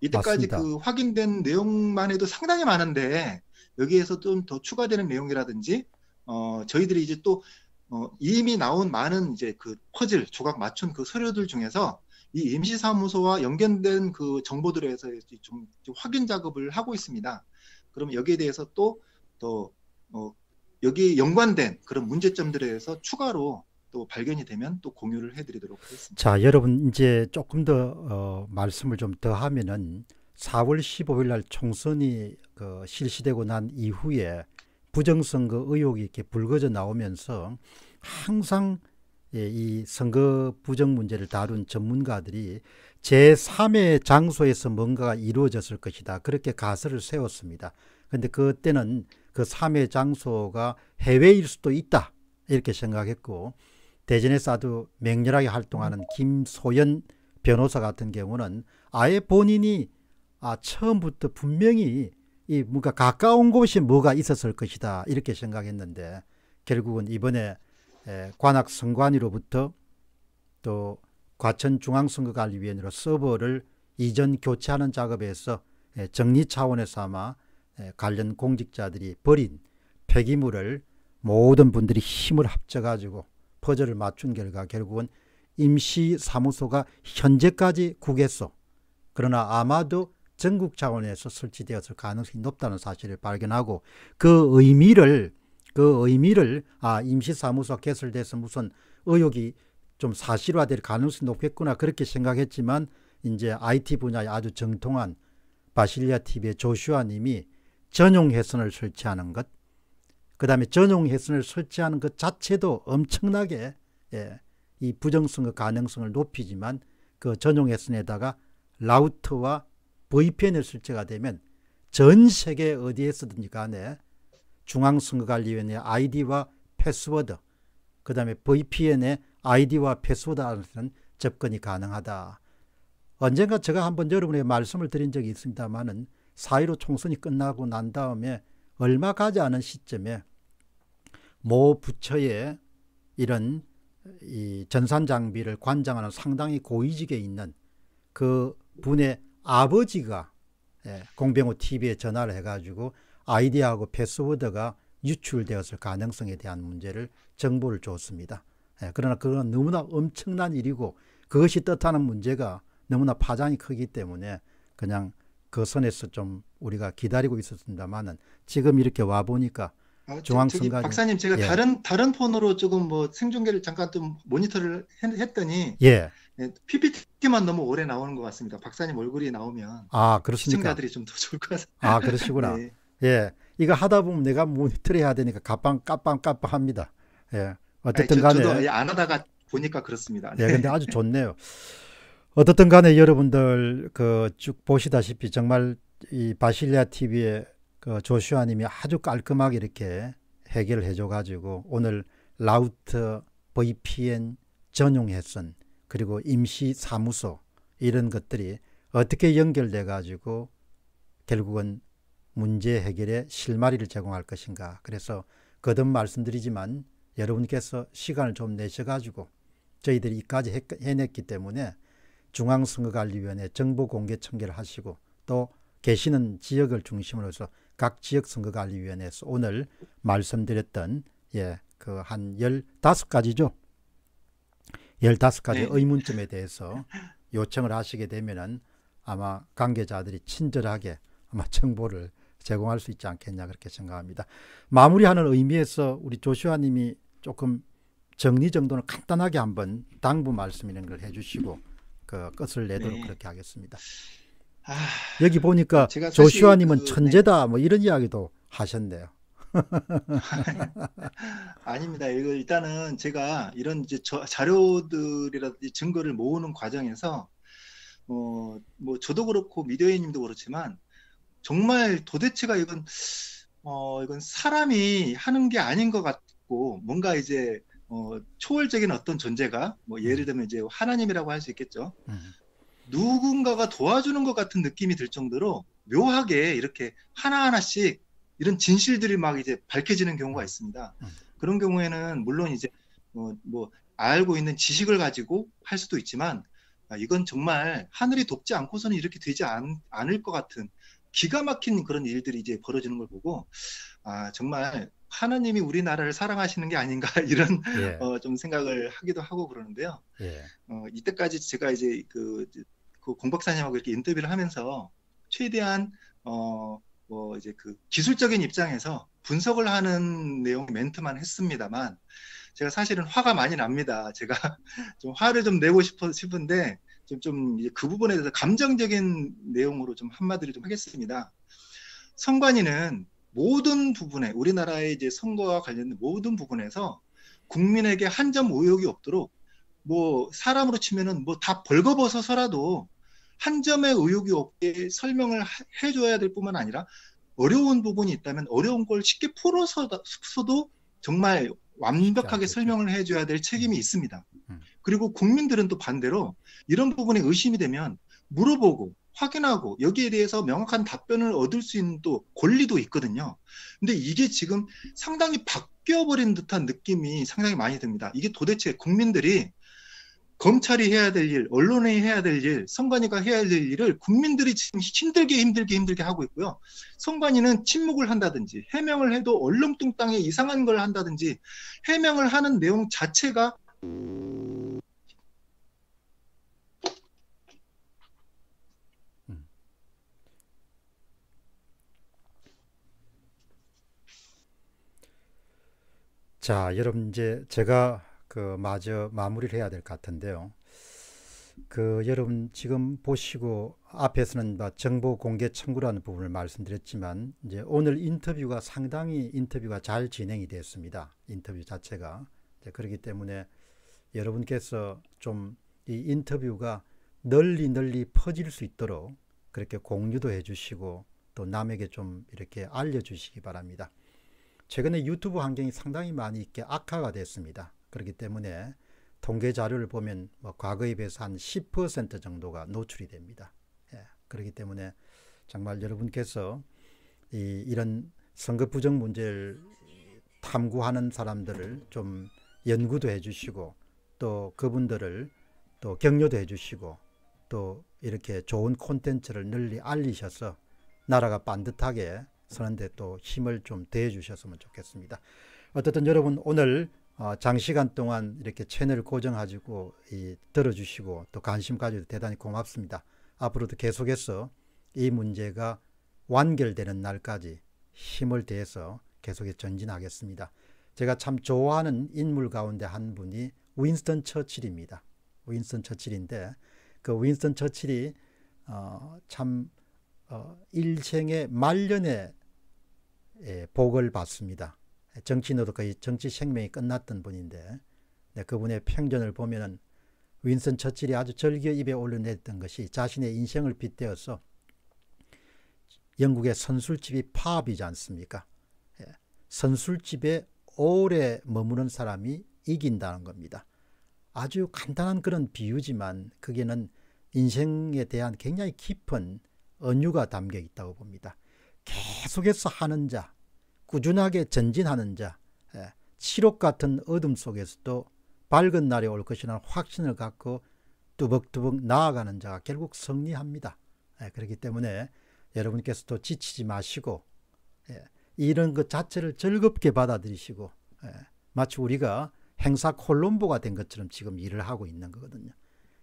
이때까지 맞습니다. 그 확인된 내용만 해도 상당히 많은데 여기에서 좀 더 추가되는 내용이라든지 저희들이 이제 또 이미 나온 많은 이제 그 퍼즐 조각 맞춘 그 서류들 중에서 이 임시사무소와 연결된 그 정보들에 대해서 좀 확인 작업을 하고 있습니다. 그럼 여기에 대해서 또 여기 연관된 그런 문제점들에 대해서 추가로 또 발견이 되면 또 공유를 해드리도록 하겠습니다. 자, 여러분 이제 조금 더 말씀을 좀 더 하면은 4월 15일 날 총선이 실시되고 난 이후에 부정선거 의혹이 이렇게 불거져 나오면서 항상 이 선거 부정 문제를 다룬 전문가들이 제3의 장소에서 뭔가가 이루어졌을 것이다. 그렇게 가설을 세웠습니다. 그런데 그때는 그 3의 장소가 해외일 수도 있다. 이렇게 생각했고 대전에서 아주 맹렬하게 활동하는 김소연 변호사 같은 경우는 아예 본인이 처음부터 분명히 이 뭔가 가까운 곳이 뭐가 있었을 것이다. 이렇게 생각했는데 결국은 이번에 관악선관위로부터 또 과천중앙선거관리위원회로 서버를 이전 교체하는 작업에서 정리 차원에서 아마 관련 공직자들이 버린 폐기물을 모든 분들이 힘을 합쳐가지고 퍼즐을 맞춘 결과 결국은 임시사무소가 현재까지 국에서 그러나 아마도 전국 차원에서 설치되었을 가능성이 높다는 사실을 발견하고 그 의미를 임시사무소가 개설돼서 무슨 의혹이 좀 사실화될 가능성이 높겠구나 그렇게 생각했지만 이제 IT 분야에 아주 정통한 바실리아 TV의 조슈아 님이 전용 회선을 설치하는 것, 그 다음에 전용 회선을 설치하는 것 자체도 엄청나게 이 부정선거 가능성을 높이지만 그 전용 회선에다가 라우터와 VPN을 설치가 되면 전 세계 어디에서든지 간에 중앙선거관리위원회 아이디와 패스워드, 그 다음에 VPN의 아이디와 패스워드는 접근이 가능하다. 언젠가 제가 한번 여러분에게 말씀을 드린 적이 있습니다만은 4.15 총선이 끝나고 난 다음에 얼마 가지 않은 시점에 모 부처의 이런 이 전산장비를 관장하는 상당히 고위직에 있는 그 분의 아버지가 공병호 TV에 전화를 해가지고 아이디하고 패스워드가 유출되었을 가능성에 대한 문제를 정보를 줬습니다. 그러나 그건 너무나 엄청난 일이고 그것이 뜻하는 문제가 너무나 파장이 크기 때문에 그냥 그 선에서 좀 우리가 기다리고 있었습니다만은 지금 이렇게 와 보니까 저기 중앙선관위 박사님, 제가 예, 다른 폰으로 조금 뭐 생중계를 잠깐 좀 모니터를 했더니 예. PPT만 너무 오래 나오는 것 같습니다. 박사님 얼굴이 나오면 아, 그렇습니까? 시청자들이 좀 더 좋을 것 같습니다. 아, 그러시구나. 네. 예. 이거 하다 보면 내가 모니터를 해야 되니까 깜빡합니다. 예. 아니, 어쨌든 저도 간에 안 하다가 보니까 그렇습니다. 예, 네. 근데 아주 좋네요. 어떻든 간에 여러분들 그 쭉 보시다시피 정말 이 바실리아 TV의 그 조슈아 님이 아주 깔끔하게 이렇게 해결을 해줘 가지고 오늘 라우터 VPN 전용 회선 그리고 임시 사무소 이런 것들이 어떻게 연결돼 가지고 결국은 문제 해결에 실마리를 제공할 것인가. 그래서 거듭 말씀드리지만 여러분께서 시간을 좀 내셔 가지고 저희들이 이까지 해냈기 때문에 중앙선거관리위원회 정보공개 청구를 하시고 또 계시는 지역을 중심으로 해서 각 지역선거관리위원회에서 오늘 말씀드렸던 그 한 15가지죠. 15가지 네. 의문점에 대해서 요청을 하시게 되면은 아마 관계자들이 친절하게 아마 정보를 제공할 수 있지 않겠냐 그렇게 생각합니다. 마무리하는 의미에서 우리 조슈아 님이 조금 정리정돈을 간단하게 한번 당부 말씀 이런 걸 해주시고 그 끝을 내도록 네. 그렇게 하겠습니다. 아, 여기 보니까 제가 사실 조슈아 님은 네. 천재다 뭐 이런 이야기도 하셨네요. 아닙니다. 이거 일단은 제가 이런 이제 자료들이라든지 증거를 모으는 과정에서 뭐 저도 그렇고 미디어님도 그렇지만 정말 도대체가 이건 사람이 하는 게 아닌 것 같고 뭔가 이제 초월적인 어떤 존재가 뭐 예를 들면 이제 하나님이라고 할 수 있겠죠. 누군가가 도와주는 것 같은 느낌이 들 정도로 묘하게 이렇게 하나하나씩 이런 진실들이 막 이제 밝혀지는 경우가 있습니다. 그런 경우에는 물론 이제 뭐 알고 있는 지식을 가지고 할 수도 있지만 이건 정말 하늘이 돕지 않고서는 이렇게 되지 않을 것 같은 기가 막힌 그런 일들이 이제 벌어지는 걸 보고 정말 하나님이 우리나라를 사랑하시는 게 아닌가 이런 예. 좀 생각을 하기도 하고 그러는데요. 예. 이때까지 제가 이제 그 공박사님하고 이렇게 인터뷰를 하면서 최대한 뭐 이제 그 기술적인 입장에서 분석을 하는 내용 멘트만 했습니다만 제가 사실은 화가 많이 납니다. 제가 좀 화를 좀 내고 싶은데 좀 이제 그 부분에 대해서 감정적인 내용으로 좀 한마디를 좀 하겠습니다. 선관위는 모든 부분에 우리나라의 이제 선거와 관련된 모든 부분에서 국민에게 한 점 의혹이 없도록 뭐 사람으로 치면은 뭐 다 벌거벗어서라도 한 점의 의혹이 없게 설명을 해줘야 될 뿐만 아니라 어려운 부분이 있다면 어려운 걸 쉽게 풀어서도 정말 완벽하게 설명을 해줘야 될 책임이 있습니다. 그리고 국민들은 또 반대로 이런 부분에 의심이 되면 물어보고 확인하고 여기에 대해서 명확한 답변을 얻을 수 있는 또 권리도 있거든요. 근데 이게 지금 상당히 바뀌어버린 듯한 느낌이 상당히 많이 듭니다. 이게 도대체 국민들이 검찰이 해야 될 일, 언론이 해야 될 일, 선관위가 해야 될 일을 국민들이 지금 힘들게 하고 있고요. 선관위는 침묵을 한다든지 해명을 해도 얼렁뚱땅에 이상한 걸 한다든지 해명을 하는 내용 자체가 자, 여러분 이제 제가 마저 마무리를 해야 될 것 같은데요. 여러분 지금 보시고 앞에서는 정보 공개 청구라는 부분을 말씀드렸지만 이제 오늘 인터뷰가 상당히 잘 진행이 됐습니다. 인터뷰 자체가. 그렇기 때문에 여러분께서 좀 이 인터뷰가 널리 퍼질 수 있도록 그렇게 공유도 해주시고 또 남에게 좀 이렇게 알려주시기 바랍니다. 최근에 유튜브 환경이 상당히 많이 이렇게 악화가 됐습니다. 그렇기 때문에 통계 자료를 보면 과거에 비해서 한 10% 정도가 노출이 됩니다. 그렇기 때문에 정말 여러분께서 이런 선거 부정 문제를 탐구하는 사람들을 좀 연구도 해주시고 또 그분들을 또 격려도 해주시고 또 이렇게 좋은 콘텐츠를 널리 알리셔서 나라가 반듯하게 서는데 또 힘을 좀 더해 주셨으면 좋겠습니다. 어쨌든 여러분 오늘 장시간 동안 이렇게 채널 고정하시고 들어주시고 또 관심 가져서 대단히 고맙습니다. 앞으로도 계속해서 이 문제가 완결되는 날까지 힘을 더해서 계속해서 전진하겠습니다. 제가 참 좋아하는 인물 가운데 한 분이 윈스턴 처칠입니다. 윈스턴 처칠인데 그 윈스턴 처칠이 참 일생의 말년에 복을 받습니다. 정치인으로도 거의 정치 생명이 끝났던 분인데 그분의 평전을 보면은 윈스턴 처칠이 아주 절기어 입에 올려냈던 것이 자신의 인생을 빗대어서 영국의 선술집이 파업이지 않습니까? 선술집에 오래 머무는 사람이 이긴다는 겁니다. 아주 간단한 그런 비유지만 거기에는 인생에 대한 굉장히 깊은 은유가 담겨 있다고 봅니다. 계속해서 하는 자, 꾸준하게 전진하는 자, 칠옥 같은 어둠 속에서도 밝은 날이 올 것이라는 확신을 갖고 뚜벅뚜벅 나아가는 자가 결국 승리합니다. 그렇기 때문에 여러분께서도 지치지 마시고 이런 것 자체를 즐겁게 받아들이시고 마치 우리가 행사 콜롬보가 된 것처럼 지금 일을 하고 있는 거거든요.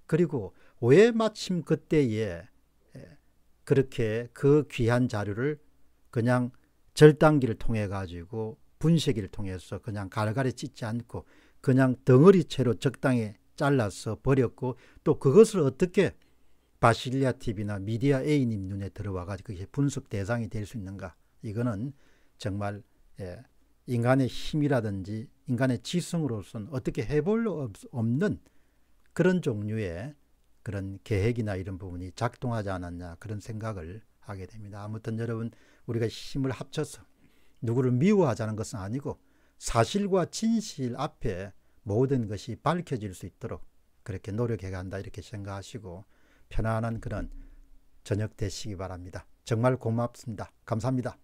그리고 왜 마침 그때에 그렇게 그 귀한 자료를 그냥 절단기를 통해 가지고 분쇄기를 통해서 그냥 갈갈이 찢지 않고 그냥 덩어리채로 적당히 잘라서 버렸고 또 그것을 어떻게 바실리아 TV나 미디어 A님 눈에 들어와 가지고 그게 분석 대상이 될 수 있는가? 이거는 정말 인간의 힘이라든지 인간의 지성으로서는 어떻게 해볼 없는 그런 종류의 그런 계획이나 이런 부분이 작동하지 않았냐 그런 생각을 하게 됩니다. 아무튼 여러분 우리가 힘을 합쳐서 누구를 미워하자는 것은 아니고 사실과 진실 앞에 모든 것이 밝혀질 수 있도록 그렇게 노력해야 한다 이렇게 생각하시고 편안한 그런 저녁 되시기 바랍니다. 정말 고맙습니다. 감사합니다.